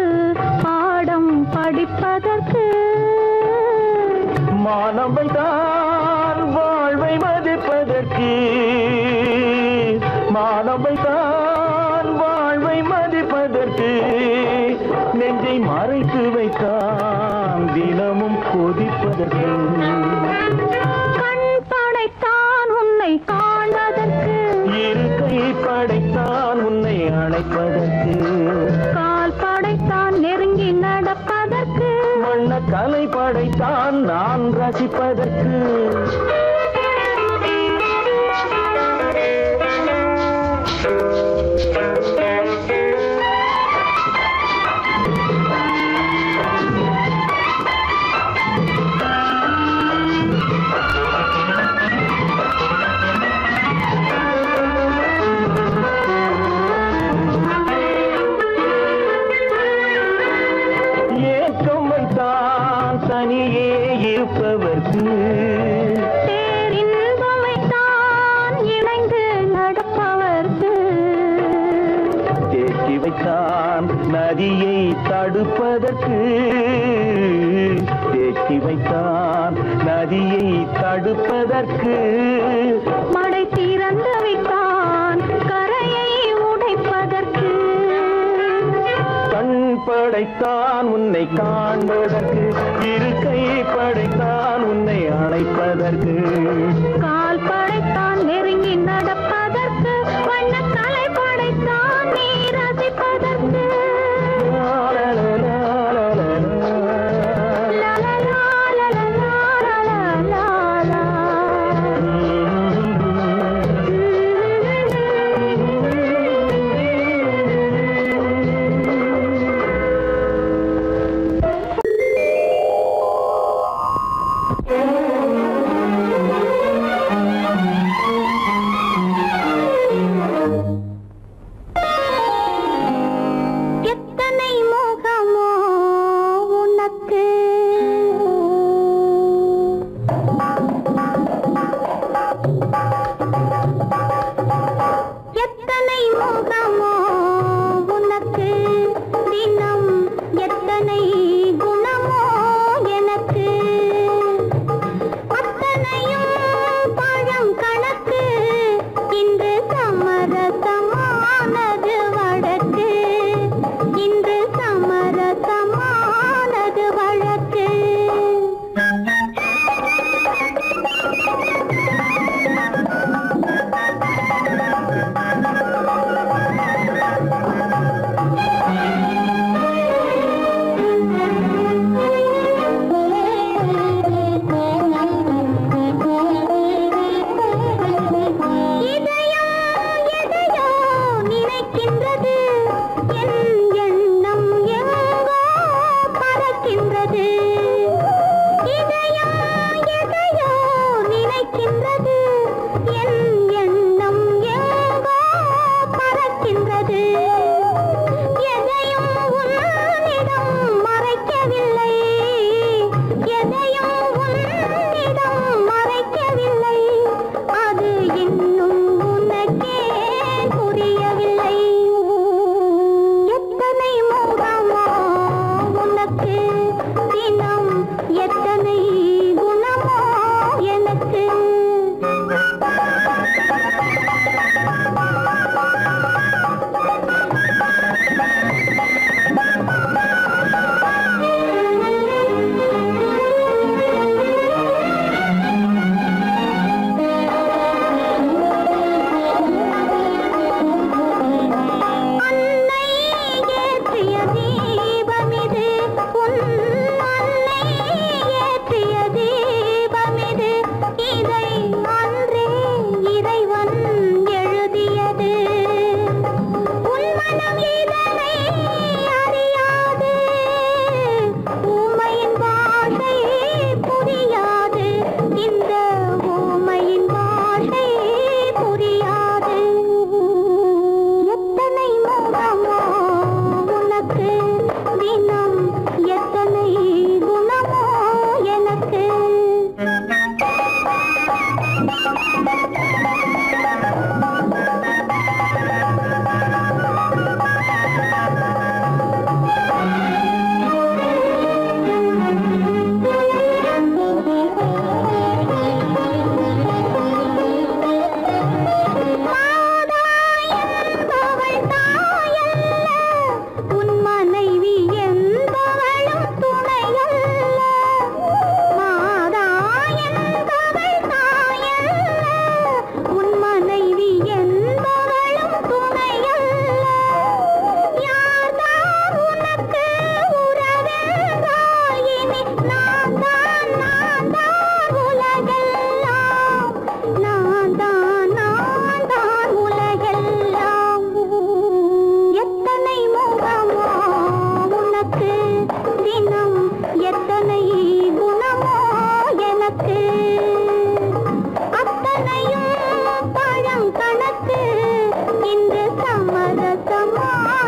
பாடம் படிப்பதற்கு மானவைதான் வாழ்வை மதிப்பதற்கு மானவைதான் வாழ்வை மதிப்பதற்கு நெஞ்சை மறைத்து வைத்தான் தினமும் கொதிப்பதற்கு கண் படைத்தான் உன்னை காண்பதற்கு இரு கை படைத்தான் உன்னை அழைப்பதற்கு கால் படைத்தான் நெருங்கி நடப்பதற்கு வண்ண கலை படைத்தான் நான் ரசிப்பதற்கு ஏக்கம் வைத்தான் தனியே இருப்பவர்க்கு பேரின்பமைத்தான் இணைந்து நடப்பவர்க்கு தேக்கி வைத்தான் நதியை தடுப்பதற்கு தேக்கி வைத்தான் நதியை தடுப்பதற்கு மடை திறந்து வைத்தான் கரையை உடைப்பதற்கு கண் படைத்தான் உன்னை காண்பதற்கு இரு கை படைத்தான் உன்னை அழைப்பதற்கு கால் படைத்தான் நெருங்கி நடப்பதற்கு வண்ணக்கலை படைத்தான் நீ ரசிப்பதற்கு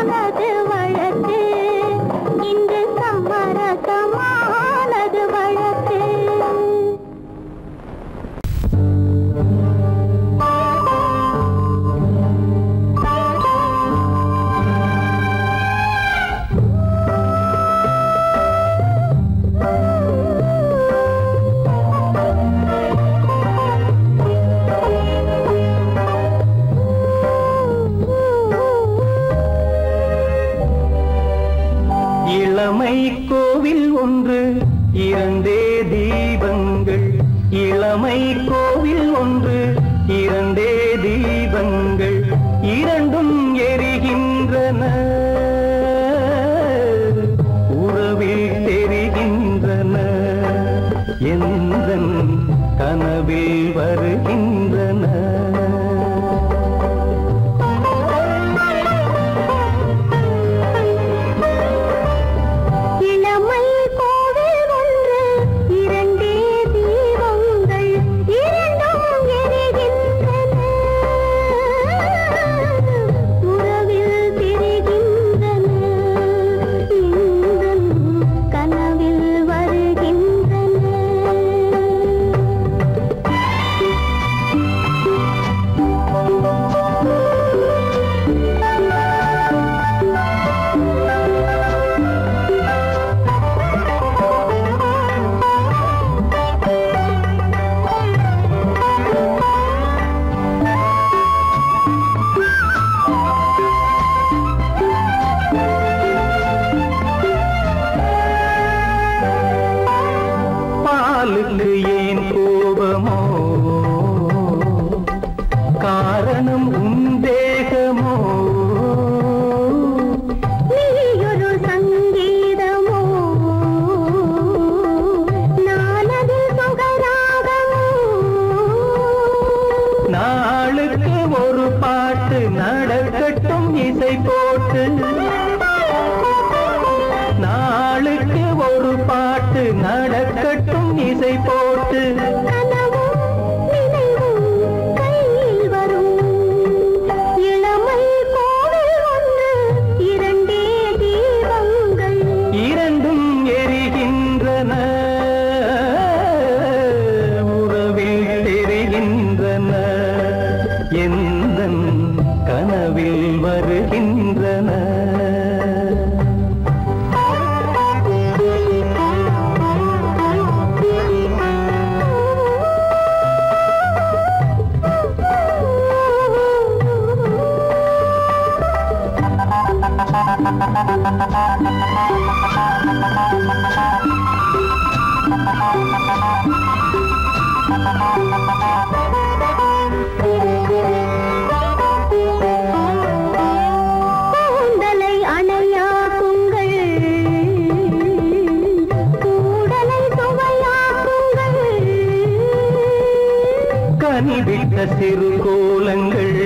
சமரசமானது வழக்கு இன்று சமரசமானது வழக்கு இளமை கோவில் ஒன்று இரண்டே தீபங்கள் இளமை கோவில் ஒன்று இரண்டே தீபங்கள் இரண்டும் எரிகின்றன உறவில் தெரிகின்றன எந்தன் கனவில் வருகின்றன சிறு கோலங்கள்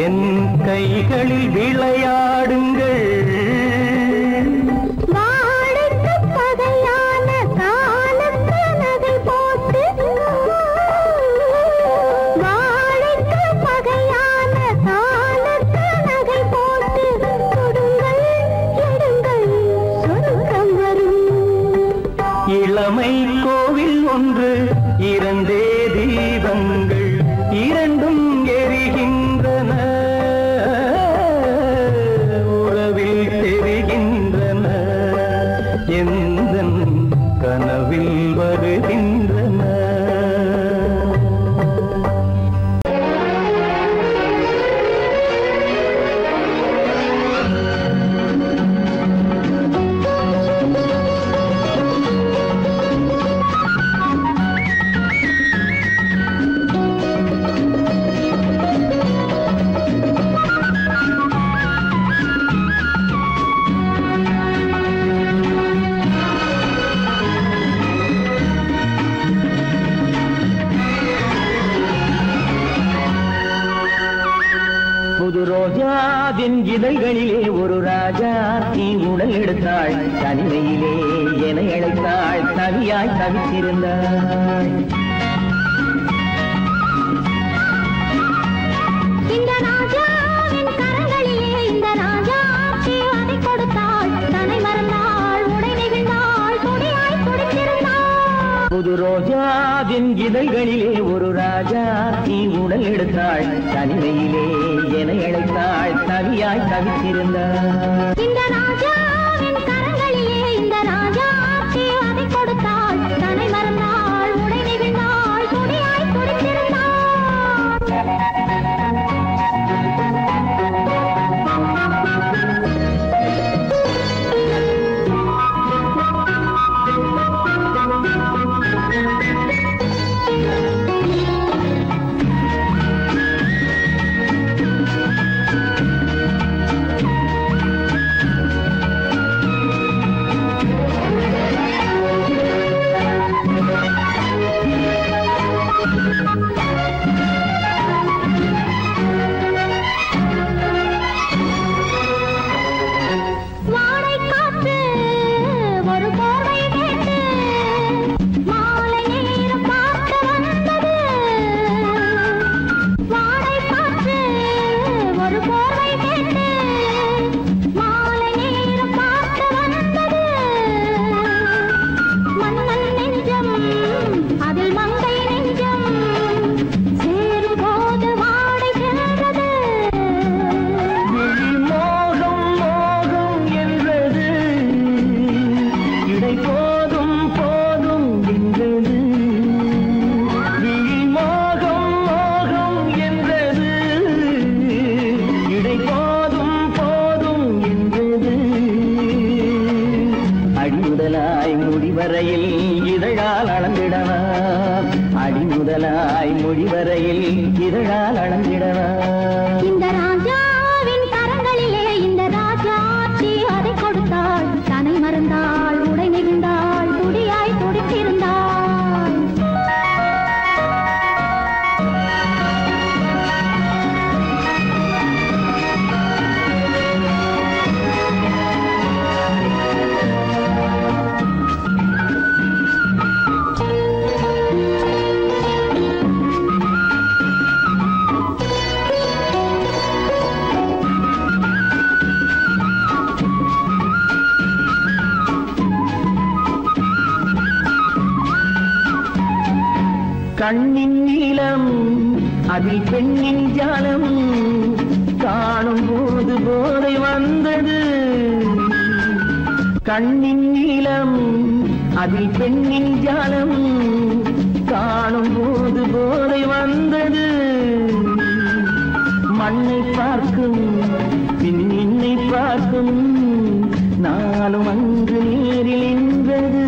என் கைகளில் விளையாடுங்கள் வாழைக்கு பகையான காலத்து நகை போட்டு வாழைக்கு பகையான காலத்து நகை போட்டு கொடுங்கள் எடுங்கள் சொர்க்கம் வரும் இளமை கோவில் ஒன்று இரண்டே தீபங்கள் இரண்டும் எரிகின்றன உறவில் தெரிகின்றன எந்தன் கனவில் வருகின்றன ரோஜாவின் இதழ்களிலே ஒரு ராஜா தீ உடல் எடுத்தாள் தனிமையிலே என அழைத்தாள் தவியாய் தவித்திருந்தாள் இந்த ராஜாவின் கரங்களிலே இந்த புது ரோஜாவின் இதழ்களிலே ஒரு ராஜா நீ உடல் எடுத்தாள் தனிமையிலே என அழைத்தாள் தவியாய் தவித்திருந்தாள் இந்த ராஜாவின் கரங்களிலே இந்த ராஜா அதை கொடுத்தாள் தன்னை மறந்தாள் உடை நெகிழ்ந்தாள் துணியாய் துடித்திருந்தாள் கண்ணின் நீளம் அதில் பெண்ணின் ஜாலம் காணும் போது போதை வந்தது கண்ணின் நீளம் அதில் பெண்ணின் ஜாலம் காணும் போது போதை வந்தது மண்ணை பார்க்கும் பின்னை பார்க்கும் நானும் அங்கு நேரில் நின்றது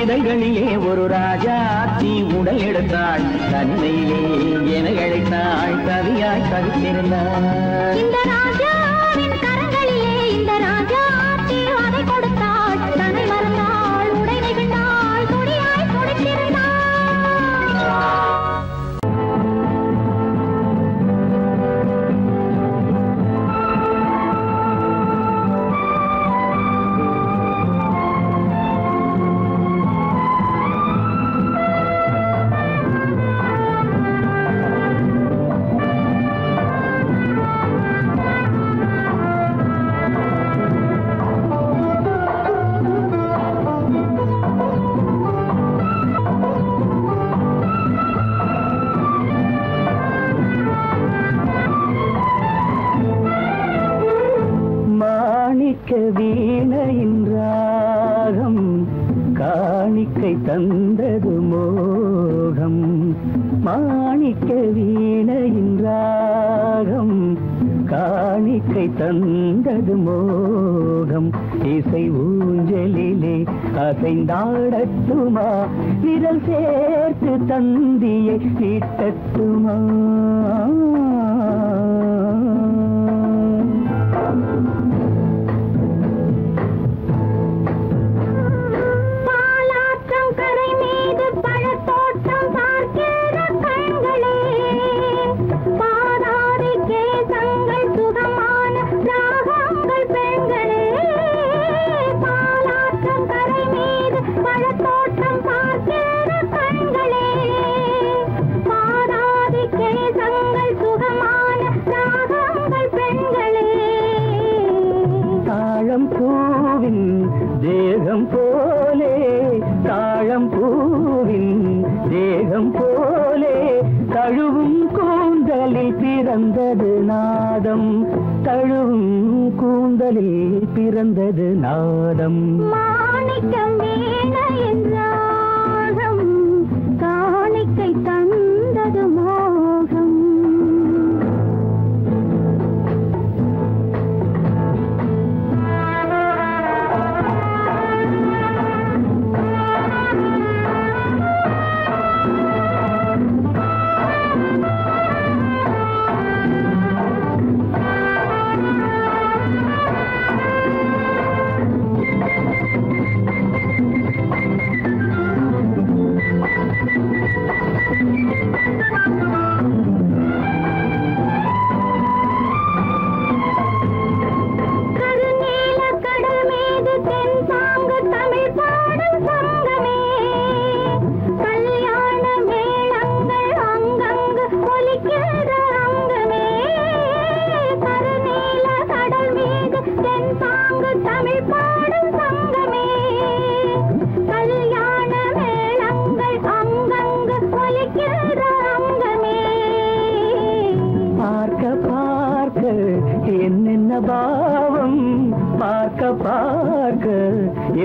இதழ்களிலே ஒரு ராஜா நீ உடல் எடுத்தாள் தன்மையிலே என அழைத்தாள் கவியாய் தவித்திருந்தாள் இந்த ராஜாவின் கரங்களிலே இந்த ராஜா அதை கொடுத்தாள் தன்னை மறந்தாள் உடை நெகிழ்ந்தாள் துணியாய் துடித்திருந்தாள் வீணையின் ராகம் காணிக்கை தந்தது மோகம் மாணிக்க வீணையின் ராகம் காணிக்கை தந்தது மோகம் இசை ஊஞ்சலிலே அசைந்தாடட்டுமா விரல் சேர்த்து தந்தியை நீட்டட்டுமா பாலாற்றங்கரை தாளம் தழுவும் கூந்தலில் பிறந்தது நாதம். மாணிக்கம் வீண என்றாகம் காணிக்கை தந்தது மோகம்.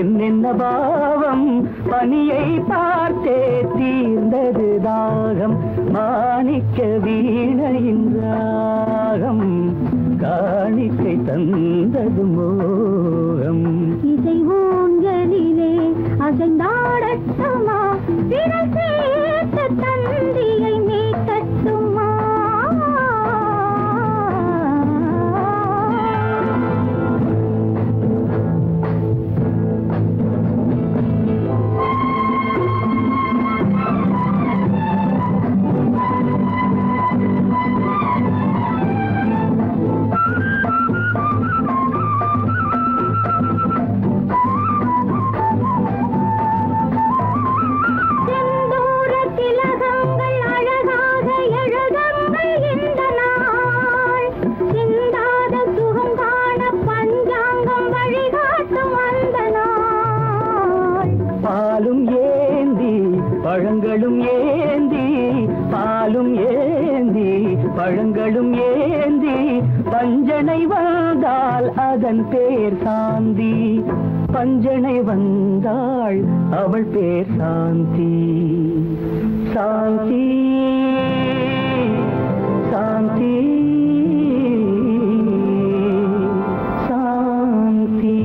என்னென்ன பாவம் பனியை பார்த்தே தீர்ந்தது தாகம். மாணிக்க வீணையின் ராகம் காணிக்கை தந்தது மோகம். இசை ஊஞ்சலிலே அசைந்தாடட்டுமா விரல் சேர்த்த தந்தியை மீட்டட்டுமா. பழங்களும் ஏந்தி பாலும் ஏந்தி பழங்களும் ஏந்தி பஞ்சனை வந்தால் அதன் பேர் சாந்தி. பஞ்சனை வந்தாள் அவள் பேர் சாந்தி. சாந்தி சாந்தி சாந்தி.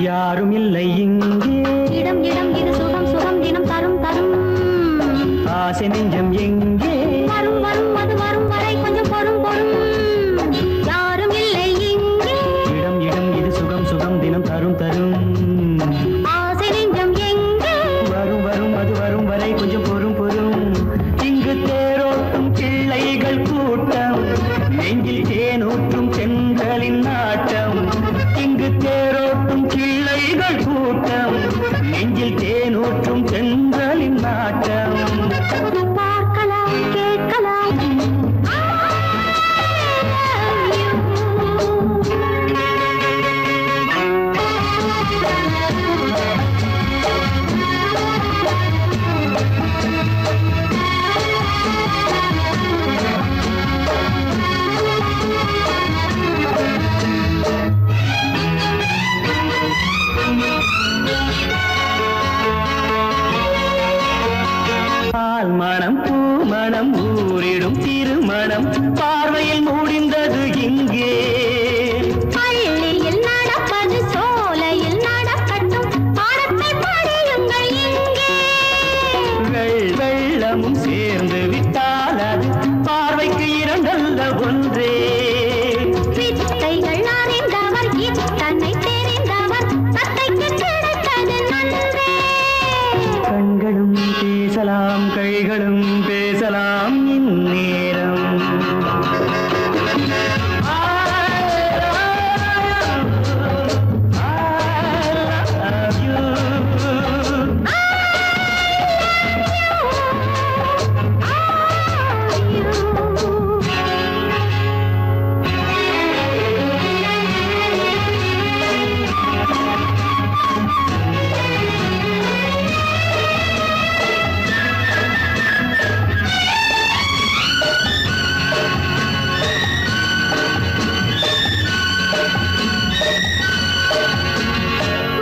யாரும் இல்லை இங்கே. இடம் இடம் இது சுகம் சுகம் தினம் தரும் தரும். ஆசை நெஞ்சம் எங்கே? வரும் வரும் அது வரும் வரை கொஞ்சம் பொறும் பொறும். யாரும் இல்லை இங்கே. இடம் இடம் இது சுகம் சுகம் தினம் தரும் தரும். ஆசை நெஞ்சம் எங்கே? வரும் வரும் அது வரும் வரை கொஞ்சம் பொறும் பொறும். இங்கு தேரோட்டும் கிள்ளைகள் கூட்டம், நெஞ்சில் தேனூற்றும் சென்றலின் நாட்டம். இங்கு தேரோட்டும் கிள்ளைகள் கூட்டம், நெஞ்சில் தேனூற்றும் சென்றலின் நாட்டம். பார்க்கலாம் கேட்கலாம். பால் மணம் பூமணம் ஊரிடும் திருமணம் பார்வையில் முடிந்தது இங்கே. பள்ளியில் நடப்பது சோலையில் நடக்கட்டும், பாடத்தை படியுங்கள் இங்கே. வெள்ளமும் சேர்ந்து விட்டால் அது பார்வைக்கு இரண்டல்ல ஒன்றே. வித்தைகள் அறிந்தவர் இத்தனை தெரிந்தவர், தத்தைக்கு கிடைத்தது நன்றே. கண்களும் பேசலாம் கைகளும் பேசலாம் இந்நேரம்.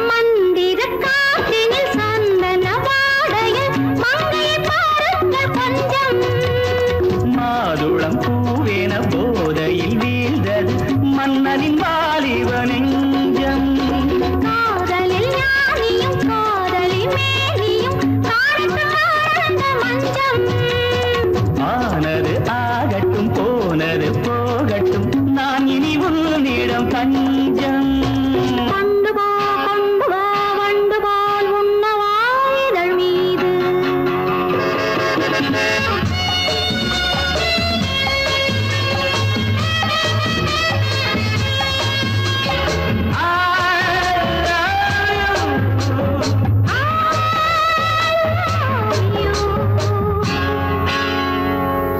மந்திர காற்றினில் சந்தன வாடையில் மங்கையை பாருங்கள் கொஞ்சம். மாதுளம் பூவேன போதையில் வீழ்ந்தது மன்னனின் வாலிப நெஞ்சம். காதலில் ஞானியும் காதலி மேனியும் காணட்டும் ஆனந்த மஞ்சம். ஆனது ஆகட்டும் போனது போகட்டும், நான் இனி உன்னிடம் தஞ்சம். கொண்டு வா வண்டு போல் உண்ணவா இதழ் மீது.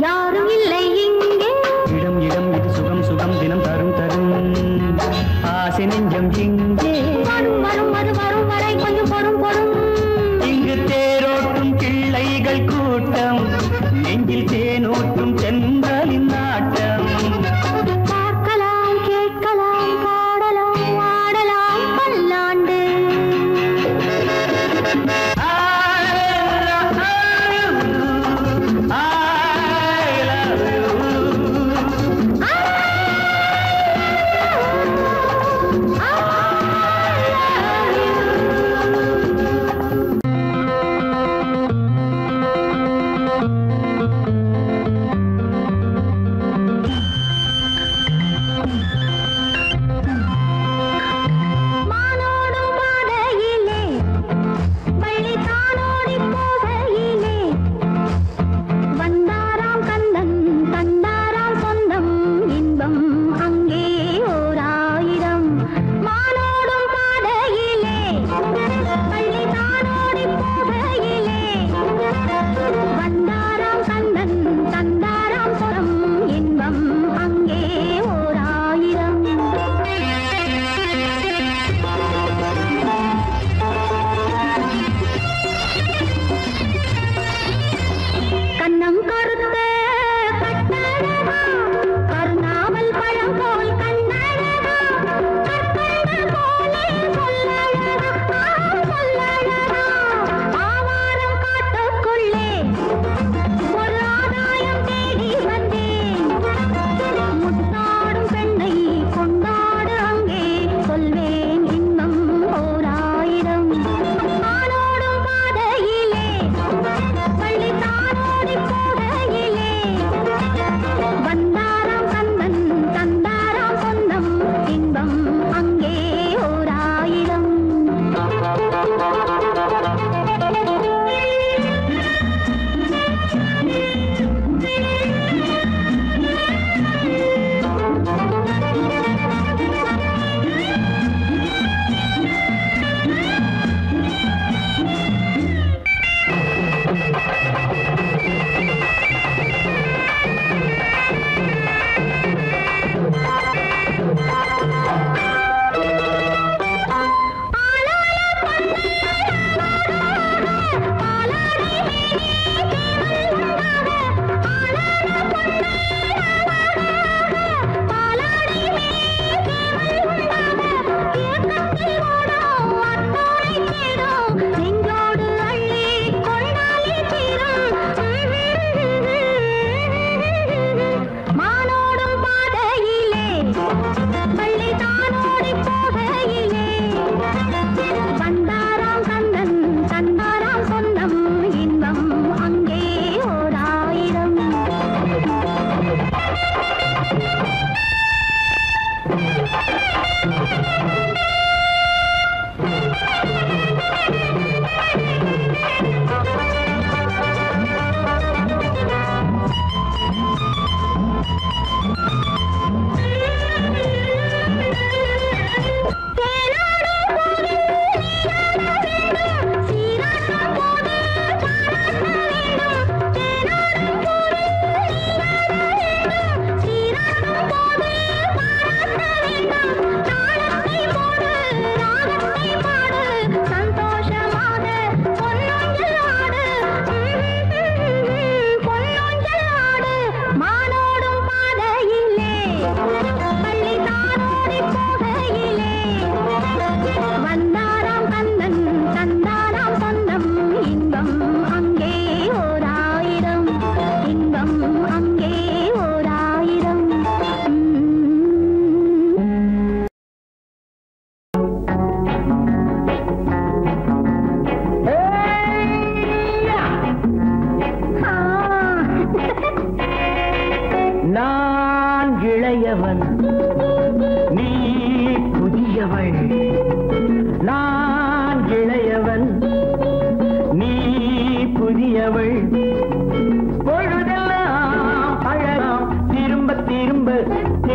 யாரும் இல்லை இங்கே. இடம் இடம் இது சுகம் சுகம் தினம் தரும் தரும். ஆசை நெஞ்சம் எங்கே? வரும் வரும் அது வரும் வரை கொஞ்சம் பொறும் பொறும். இங்கு தேரோட்டும் கிள்ளைகள் கூட்டம், நெஞ்சில் தேனூற்றும் சென்றலின் நாட்டம். பார்க்கலாம் கேட்கலாம் பாடலாம் ஆடலாம் பல்லாண்டு. I love you.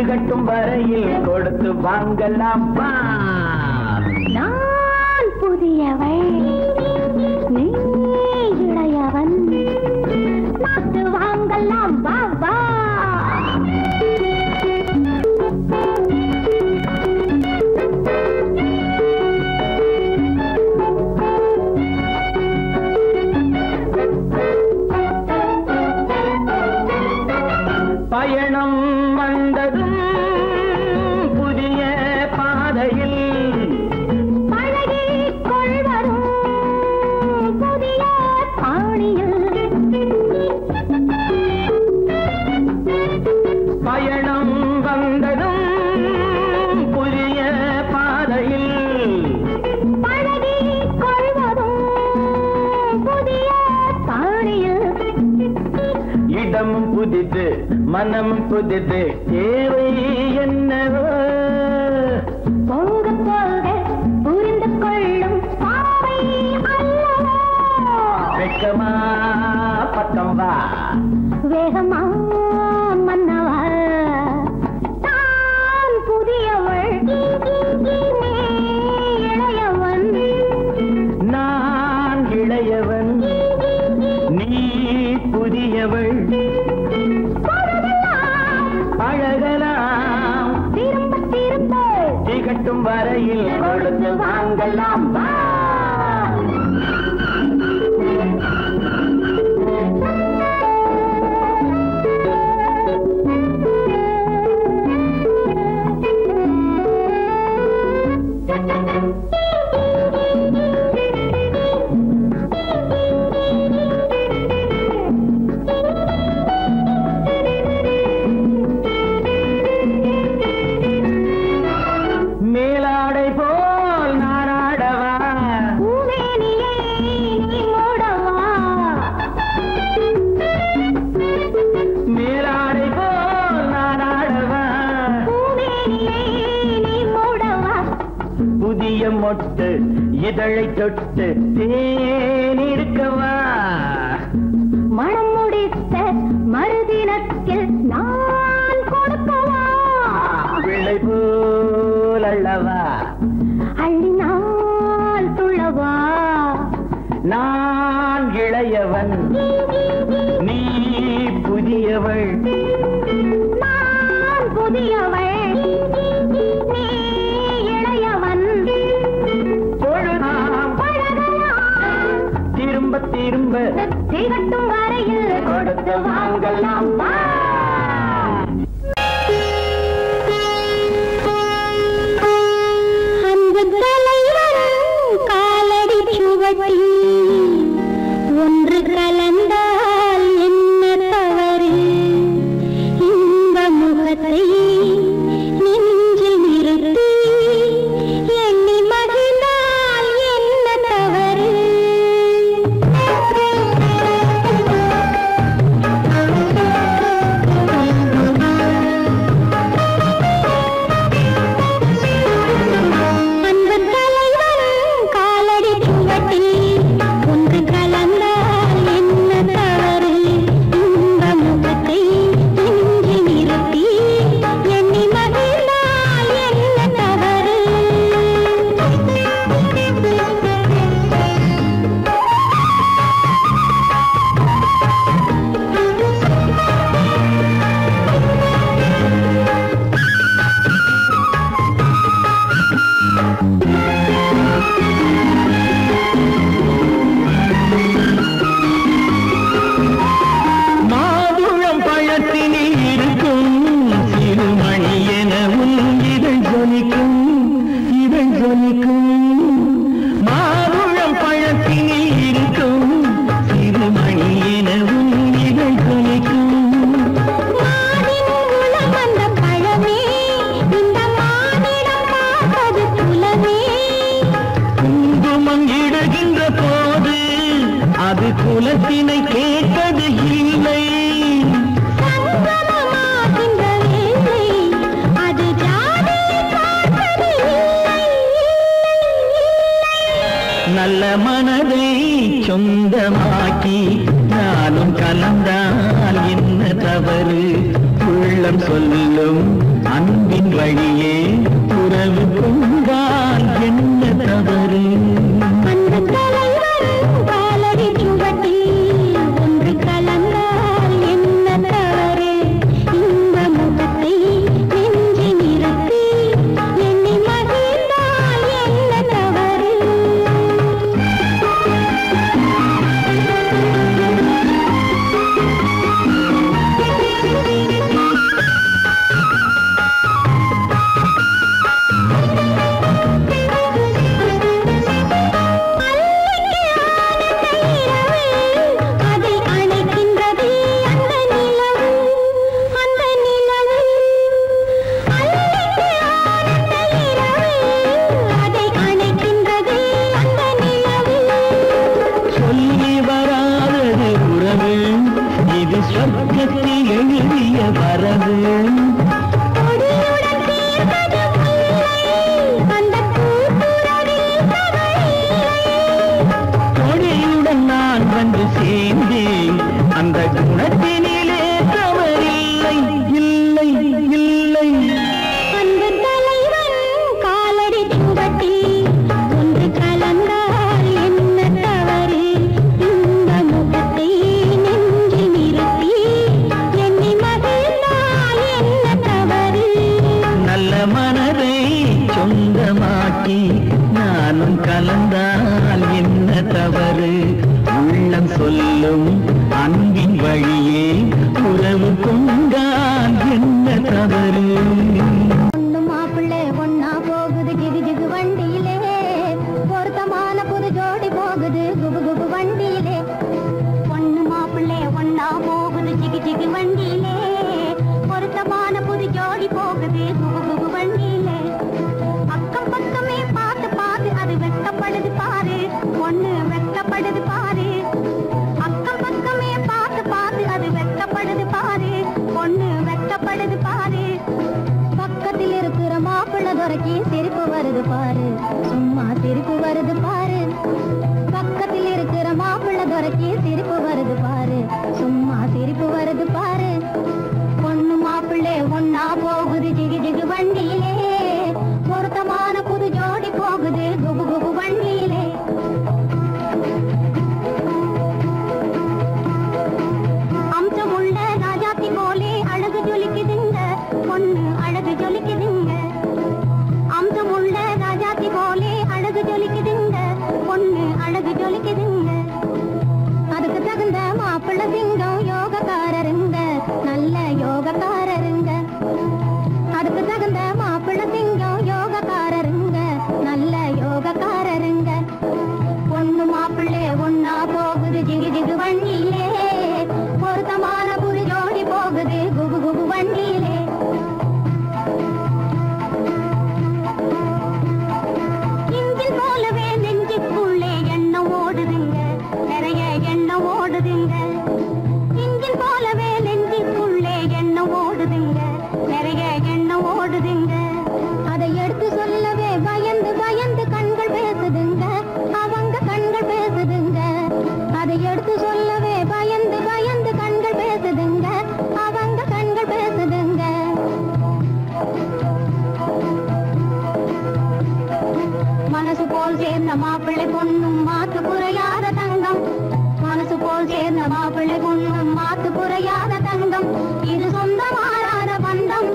திகட்டும் வரையில் கொடுத்து வாங்கலாம் வா. நான் புதியவள் நீ இளையவன் பார்த்து வாங்கலாம் வா வா. பயணம் வந்ததும் புதிய பாதையில் பழகிக் கொள்வரும் புதிய பாணியில். பயணம் வந்ததும் புதிய பாதையில் பழகிக் கொள்வரும் புதிய பாணியில். இடமும் புதிது மனமும் புதிது தேவை என்னவோ போக போக புரிந்து கொள்ளும் பாவை அல்லவோ. வெக்கமா பக்கம் வா. வேகமா மன்னவா நான் புதியவள் நீ இளையவன். நான் இளையவன் நீ புதியவள் பழகலாம் திரும்ப திரும்ப திகட்டும் வரையில் கொடுத்து வாங்கலாம் வா. மேலாடை போல் நாராடவா பூவேனியை நீ மூடவா. மேலாடை போல் நாராடவா பூவேனியை நீ மூடவா. புதிய மொட்டு இதழை தொட்டு தேனிருக்கவா. மனம் முடித்த மறுதினத்தில் நான் கொடுக்கவா. பிள்ளை போல் அல்லவா அள்ளினால் துள்ளவா. நான் இளையவன் நீ புதியவள் நான் புதியவள் நீ இளையவன். பொழுதாம் பழகலாம் திரும்ப திரும்ப திகட்டும் வரையில் கொடுத்து வாங்கலாம் வா. அன்பு தலைவன் காலடி சுவட்டில் ஒன்று கலந்தால் என்ன தவறு. இந்த முகத்தை நெஞ்சில் நிறுத்தி எண்ணி மகிழ்ந்தால் என்ன தவறு. அன்பு தலைவன் காலடி சுவட்டில் ஒன்று கலந்தால் என்ன தவறு. இந்த முகத்தை நெஞ்சில் நிறுத்தி எண்ணி மகிழ்ந்தால் என்ன தவறு. மாதுளம் பழத்தினில் இருக்கும் சிறுமணி எனவும் இதழ் ஜொலிக்கும் இதழ் ஜொலிக்கும். மாதுளம் பழத்தினில் இருக்கும் சிறுமணி எனவும் இதழ் ஜொலிக்கும். மானின் உளம் வந்த பழமே இந்த மானிடம் பார்ப்பது குலமே. குங்குமம் இடுகின்ற போது அது குலத்தினை கேட்பது இல்லை. சங்கமமாகின்ற வேளை அது ஜாதியை பார்ப்பது இல்லை. நல்ல மனதை சொந்தமாக்கி நானும் கலந்தால் என்ன தவறு. உள்ளம் சொல்லும் அன்பின் வழியே உறவு கொண்டால் என்ன தவறு? அந்த தலைவன் காலடி சுவட்டில் ஒன்று கலந்தால் என்ன தவறு? இந்த முகத்தை நெஞ்சி நிறுத்தி எண்ணி மகிழ்ந்தால் என்ன தவறு? சொல்லி வராதது உறவு, இது சொர்க்கத்தில் எழுதிய வரவு. கொடியுடன் நான் வந்து சேர்ந்தேன், அந்த குணத்தினிலே தவறில்லை, இல்லை இல்லை. அந்த தலைவன் காலடி சுவட்டில் ஒன்று கலந்தால் என்ன தவறு? இந்த முகத்தை நெஞ்சில் நிறுத்தி எண்ணி மகிழ்ந்தால் என்ன தவறு? நல்ல மனதை சொந்தமாக்கி நானும் கலந்தால் என்ன தவறு? உள்ளம் சொல்லும் அன்பின் வழியே உறவு கொண்டால் என்ன தவறு? பொண்ணு மாப்பிள்ளை ஒன்னா போகுது ஜிகு ஜிகு வண்டியிலே, பொருத்தமான புது ஜோடி போகுது குபு குபு வண்டியிலே. பொண்ணு மாப்பிள்ளை ஒன்னா போகுது ஜிகு ஜிகு வண்டியிலே, பொருத்தமான புது ஜோடி போகுது குபு குபு வண்டியிலே. அக்கம் பக்கமே பார்த்து பார்த்து அது வெட்டப்படுது பாரு, பொண்ணு வெட்டப்படுது பாரு. அக்கம் பக்கமே பார்த்து பார்த்து அது வெட்டப்படுது பாரு, பொண்ணு வெட்டப்படுது பாரு. பக்கத்தில் இருக்கிற மாப்பிள்ளை துரைக்கு சிரிப்பு வருது பாரு, சும்மா சிரிப்பு வருது பாரு. பக்கத்தில் இருக்கிற மாப்பிள்ளை துரைக்கு சிரிப்பு வருது பாரு, சும்மா சிரிப்பு வருது பாரு. பொண்ணு மாப்பிள்ளை ஒன்னா போகுது ஜிகு ஜிகு வண்டியிலே, பொருத்தமான புது ஜோடி போகுது குபு குபு வண்டியிலே. அம்சமுள்ள ராஜாத்தி போலே அழகு ஜொலிக்குதுங்க, பொண்ணு அழகு ஜொலிக்குதுங்க. அம்சமுள்ள ராஜாத்தி போலே அழகு ஜொலிக்குதுங்க, பொண்ணு அழகு ஜொலிக்குதுங்க. அதுக்கு தகுந்த மாப்பிள்ளை சிங்கம் யோகக்காரருங்க, நல்ல யோகக்காரருங்க. அதுக்கு தகுந்த மாப்பிள்ளை சிங்கம் யோகக்காரருங்க, நல்ல யோகக்காரருங்க. பொண்ணு மாப்பிள்ளை ஒன்னா போகுது ஜிகு ஜிகு வண்டியிலே, பொருத்தமான புது ஜோடி போகுது குபு குபு வண்டியிலே. இஞ்சில் போலவே நெஞ்சுக்குள்ளே எண்ணம் ஓடுதுங்க, நிறைய எண்ணம் ஓடுதுங்க. இஞ்சில் போலவே நெஞ்சுக்குள்ளே எண்ணம் ஓடுதுங்க, நிறைய எண்ணம் ஓடுதுங்க. அதை எடுத்து சொல்லவே பயந்து பயந்து கண்கள் பேசுதுங்க, அவங்க கண்கள் பேசுதுங்க. அதை எடுத்து சொல்லவே பயந்து பயந்து கண்கள் பேசுதுங்க, அவங்க கண்கள் பேசுதுங்க. மனசு போல் சேர்ந்த மாப்பிள்ளை பொண்ணும் மாத்து குறையாத தங்கம், மனசு போல் சேர்ந்த மாப்பிள்ளை பொண்ணும் மாத்து குறையாத தங்கம். இது சொந்தம் மாறாத பந்தம்,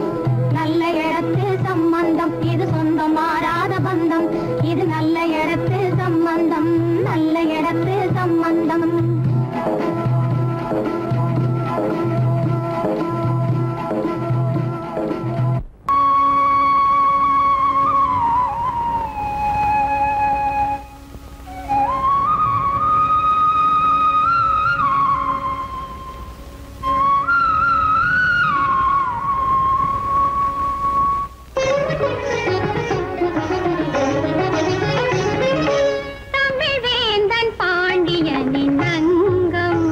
நல்ல இடத்து சம்பந்தம். இது சொந்தம் மாறாத பந்தம், இது நல்ல இடத்து சம்பந்தம், நல்ல இடத்து சம்பந்தம். தமிழ் வேந்தன் பாண்டியனின் அங்கம்,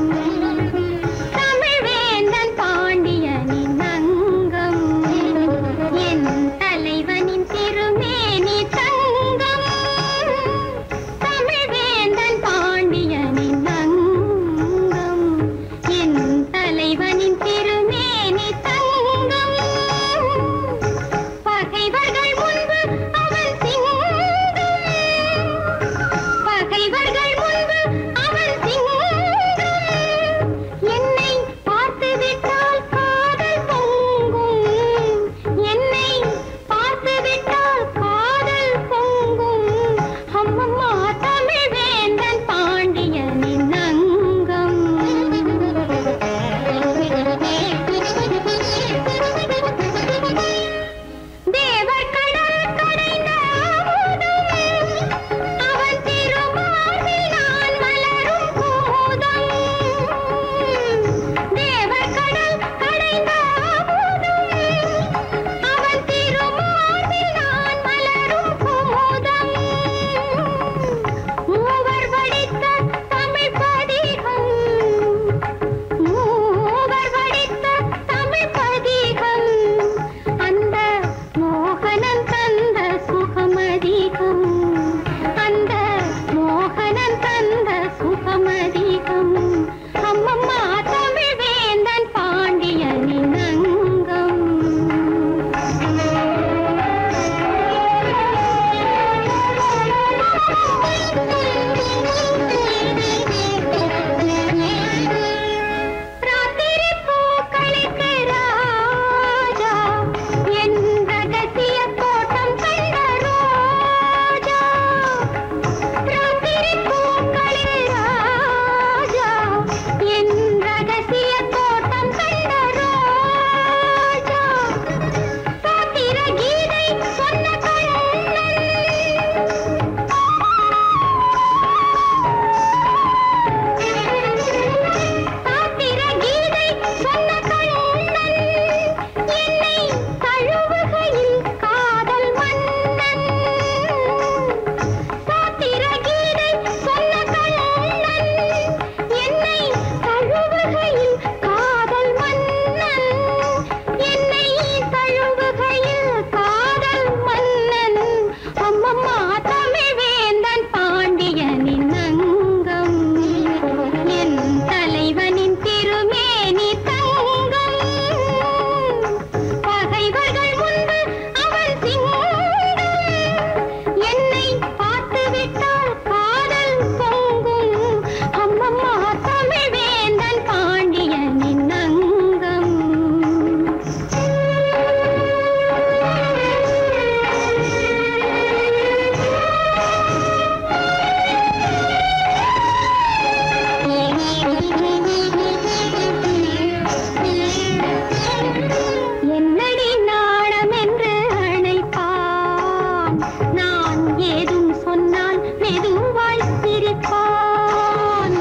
மெதுவாய் சிரிப்பான்.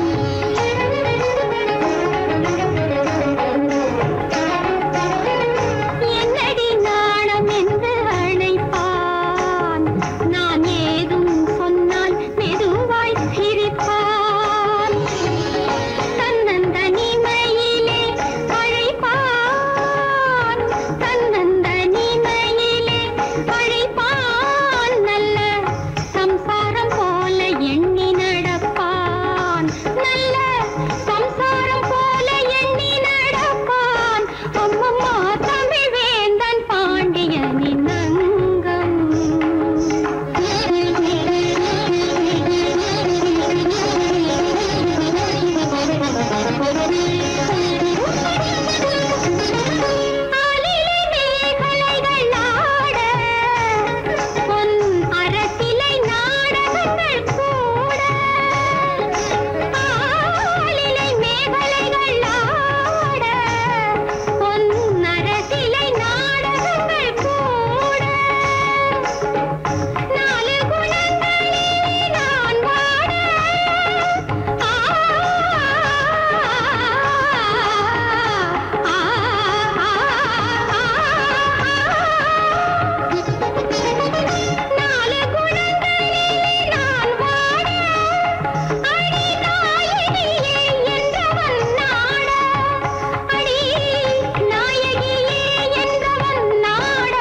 என்னடி நாணம் என்று அழைப்பான். நான் ஏதும் சொன்னால் மெதுவாய் சிரிப்பான். தன்னந்தனிமையிலே அழைப்பான். தன்னந்தனிமையிலே அழைப்பான். நல்ல சம்சாரம் போல எண்ணி நடப்பான். நல்ல சம்சாரம் போல எண்ணி நடப்பான். அம்மம்மா தமிழ் வேந்தன் பாண்டியனின் அங்கம். ஆலிலை மேகலைகள் ஆட, பொன் அரசிலை நாடகங்கள் கூட. ஆலிலை மேகலைகள் ஆட, பொன் அரசிலை நாடகங்கள் கூட. நாலு குணங்களிலே நான் வாட, நாலு குணங்களிலே நான் வாட, அடி நாயகியே என்றவன் நாட, அடி நாயகியே என்றவன் நாட.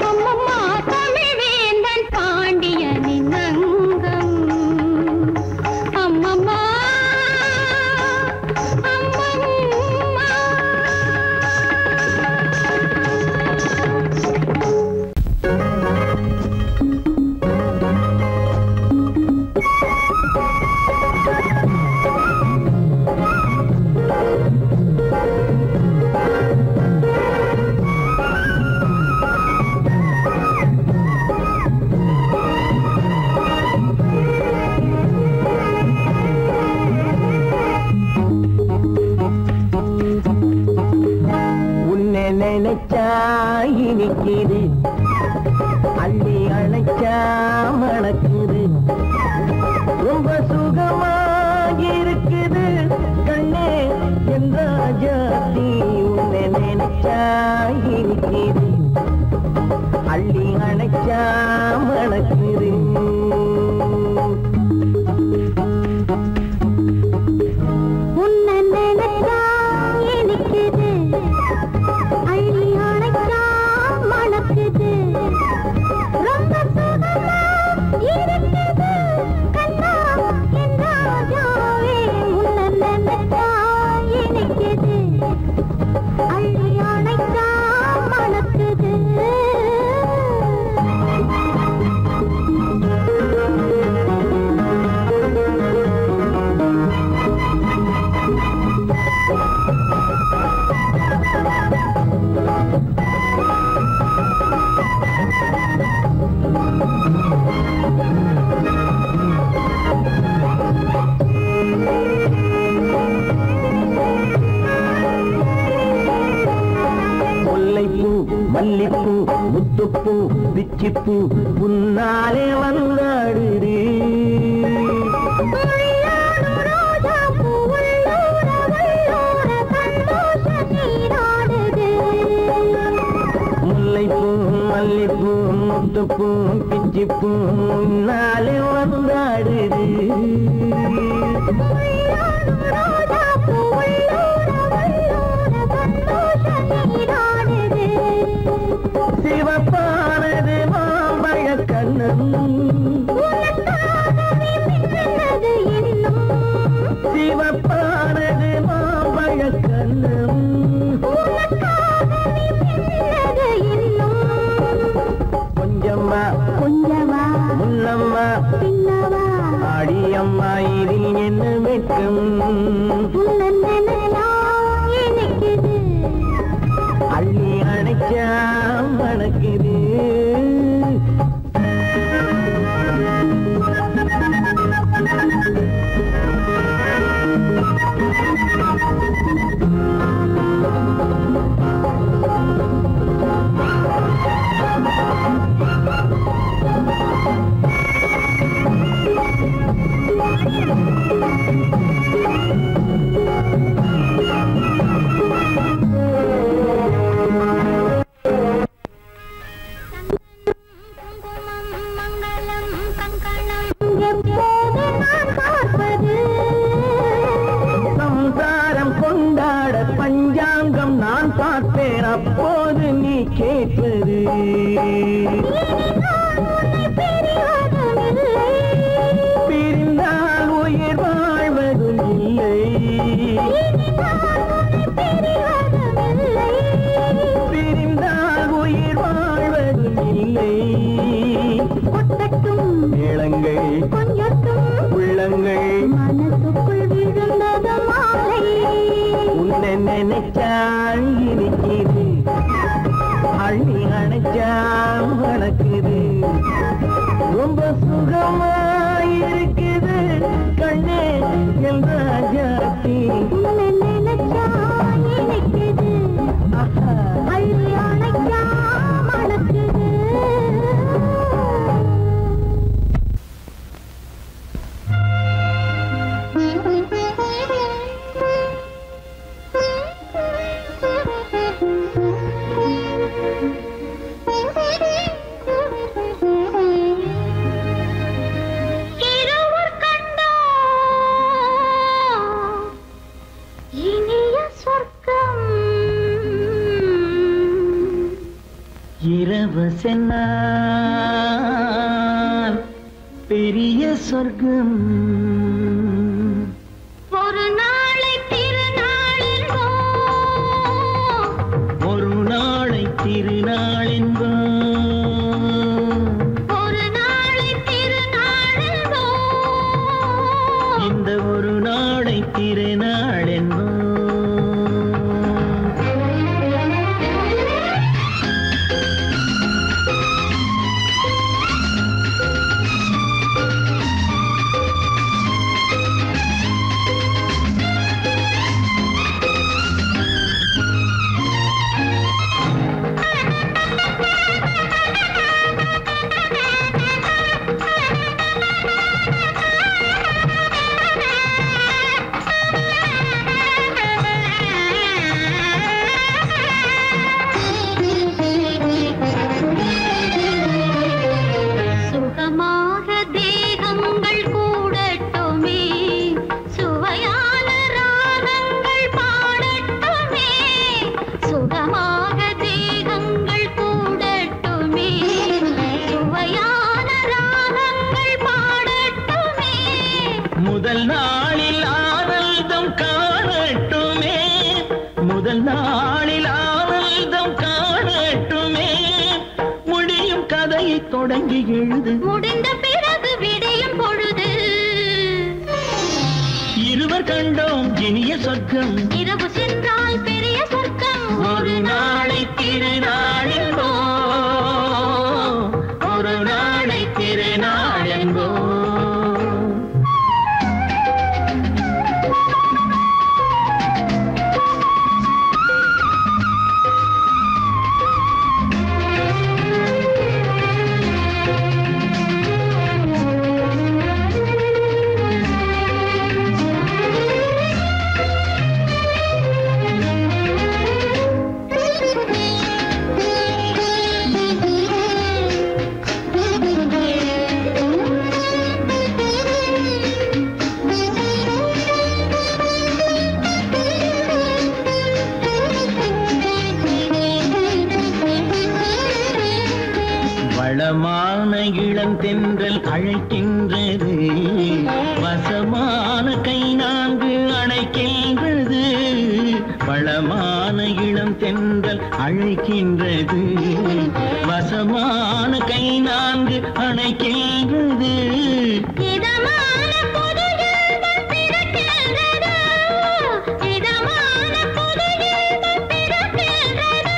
அம்மம்மா தமிழ் வேந்தன் பாண்டியனின் அங்கம். அம்மம்மா அம்மம்மா. உன்னை நினைச்சா இனிக்குது, அள்ளி அழைச்சா மணக்குது, ரொம்ப சுகமாயிருக்குது கண்ணே என் ராஜாத்தி. உன்னை நினைச்சா இனிக்குது, அள்ளி அழைச்சா மணக்குது. உன்னை நினைச்சா இனிக்குது, அள்ளி அணைச்சா மணக்குது, ரொம்ப சுகமா இருக்குது கண்ணா என் ராஜாவே. உன்னை நினைச்சா இனிக்குது, அள்ளி அணைச்சா மணக்குது. முல்லைப்பூ மல்லிப்பூ முத்துப்பூ பிச்சிப்பூ உன்னாலே வந்தாடுது. முள்ளாடு ரோஜாப்பூ உள்ளூர வள்ளூர சந்தோஷ நீராடுது. முல்லைப்பூ மல்லிப்பூ முத்துப்பூ பிச்சிப்பூ உன்னாலே வந்தாடுது. முள்ளாடு ரோஜாப்பூ உள்ளூர வள்ளூர சந்தோஷ நீராடுது. சிவப்பானது மாம்பழ கண்ணம், உனக்காகவே மின்னது இன்னும். சிவப்பானது மாம்பழ கண்ணம். உனக்காகவே மின்னது இன்னும். கொஞ்சம்மா கொஞ்சவா முன்னம்மா பின்னவா ஆடியம்மா இதில் என்ன வெட்கம். உன்னை நினைச்சா இனிக்குது, அள்ளி அணைச்சா மணக்குது. பெய்யட்டும் உள்ளங்கள் மனசுக்குள் விழுந்தது மாலை உன்னை நினைச்சால் இனிக்குது அள்ளி அணைச்சா வளர்க்குது ரொம்ப சுகமாயிருக்குது கண்ணே என் ராஜாத்தி உன்னை நினைச்சா இனிக்குது அள்ளி அணைச்சா மணக்குது இரவு சென்னால் பெரிய சொர்க்கம் ஒரு நாளை திருநாளென்போ ஒரு நாளை திருநாளென்போ ஒரு நாளை திருநாளென்போ இந்த ஒரு நாளை திருநாளென்போ முதல் நாளில் ஆனந்தம் காணட்டுமே முதல் நாளில் ஆனந்தம் காணட்டுமே முடியும் கதையை தொடங்கி எழுது முடிந்த பிறகு விடியும் பொழுது இருவர் கண்டோம் இனிய சொர்க்கம் இரவு சென்றால் பெரிய சொர்க்கம் ஒரு நாளை திருநாளென்போ ஒரு நாளை திருநாளென்போ வளமான இளம் தென்றல் அழைக்கின்றது வசமான கை நான்கு அணைக்கின்றது வளமான இளம் தென்றல் அழைக்கின்றது வசமான கை நான்கு அணைக்கின்றது இதமான புது இன்பம் பிறக்கின்றது இதமான புது இன்பம் பிறக்கின்றது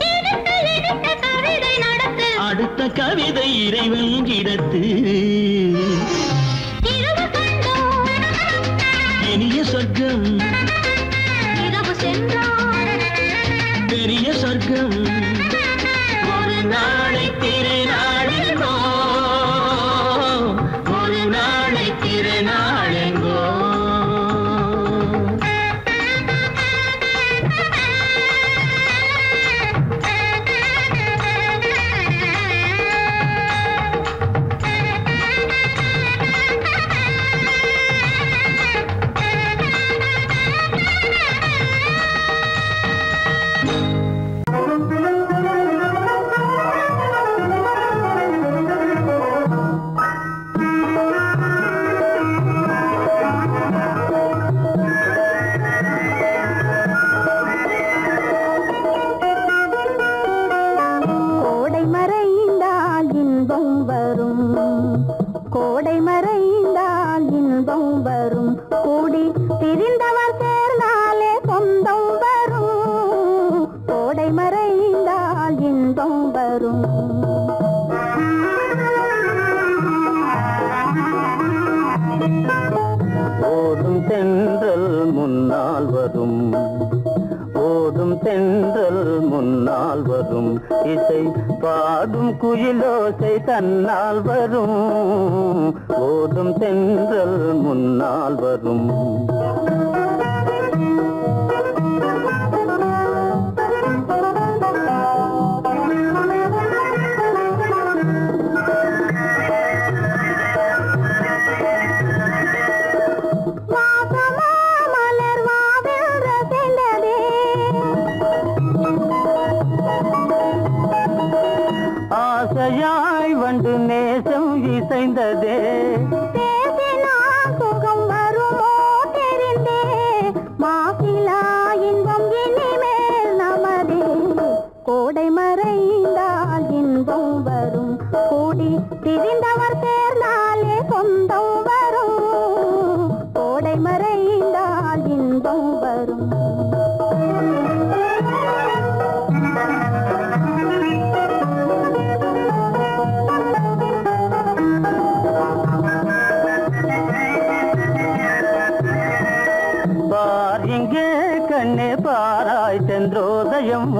இனிக்க இனிக்க கவிதை நடத்து அடுத்த கவிதை இறைவன் இடத்து இரவு கண்டோம் இனிய சொர்க்கம் இரவு சென்றால் பெரிய சொர்க்கம் ஒரு நாளை திருநாளென்போ ஒரு நாளை திருநாளென்போ மறைந்தால் இன்பம் வரும் கூடி பிரிந்தவர் சேர்ந்தாலே சொந்தம் வரும் கோடை மறைந்தால் இன்பம் வரும் ஓடும் தென்றல் முன்னால் வரும் ஓடும் தென்றல் முன்னால் வரும் இசை பாடும் குயிலோசை தன்னால் வரும் ஓடும் தென்றல் முன்னால் வரும் ஆசையாய் வந்து நேசம் இசைந்ததே சுகம் வருமோ தெரிந்தே மாசிலா இன்பம் இனிமேல் நமதே கோடை மறைந்தால் இன்பம் வரும் கூடி பிரிந்தவர் சேர்ந்தாலே சொந்தம் வரும் கோடை மறைந்தால் இன்பம் வரும் பார் இங்கே கண்ணே பாராய் சென்றோதயம்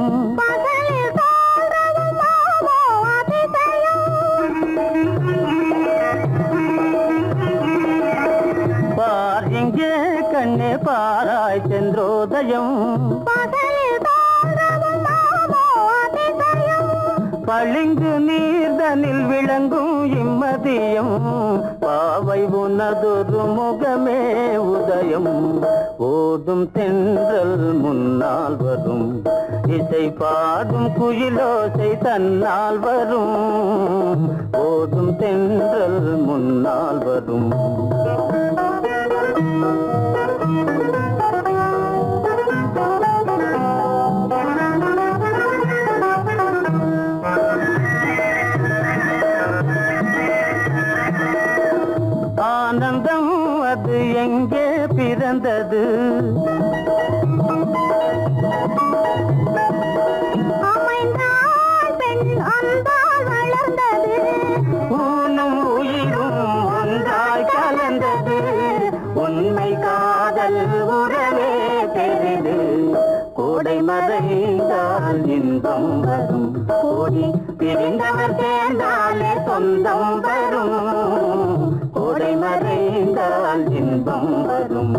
பார் இங்கே கண்ணே பாராய் சென்றோதயம் பளிங்கு நீர்தனில் விளங்கும் இம்மதியம் பாவை உனதொரு முகமே உதயம் ஓடும் தென்றல் முன்னால் வரும் இசை பாடும் குயிலோசை தன்னால் வரும் ஓடும் தென்றல் முன்னால் வரும் ஆனந்தம் அது எங்கே பிறந்தது வளர்ந்தது ஊனும் உயிரும் ஒன்றாய் கலந்தது உண்மை காதல் உறவே பெரிது கோடை மறைந்தால் இன்பம் வரும் கோடி பிரிந்தவர் சேர்ந்தாலே சொந்தம் வரும் கோடை மறைந்தால் இன்பம் வரும்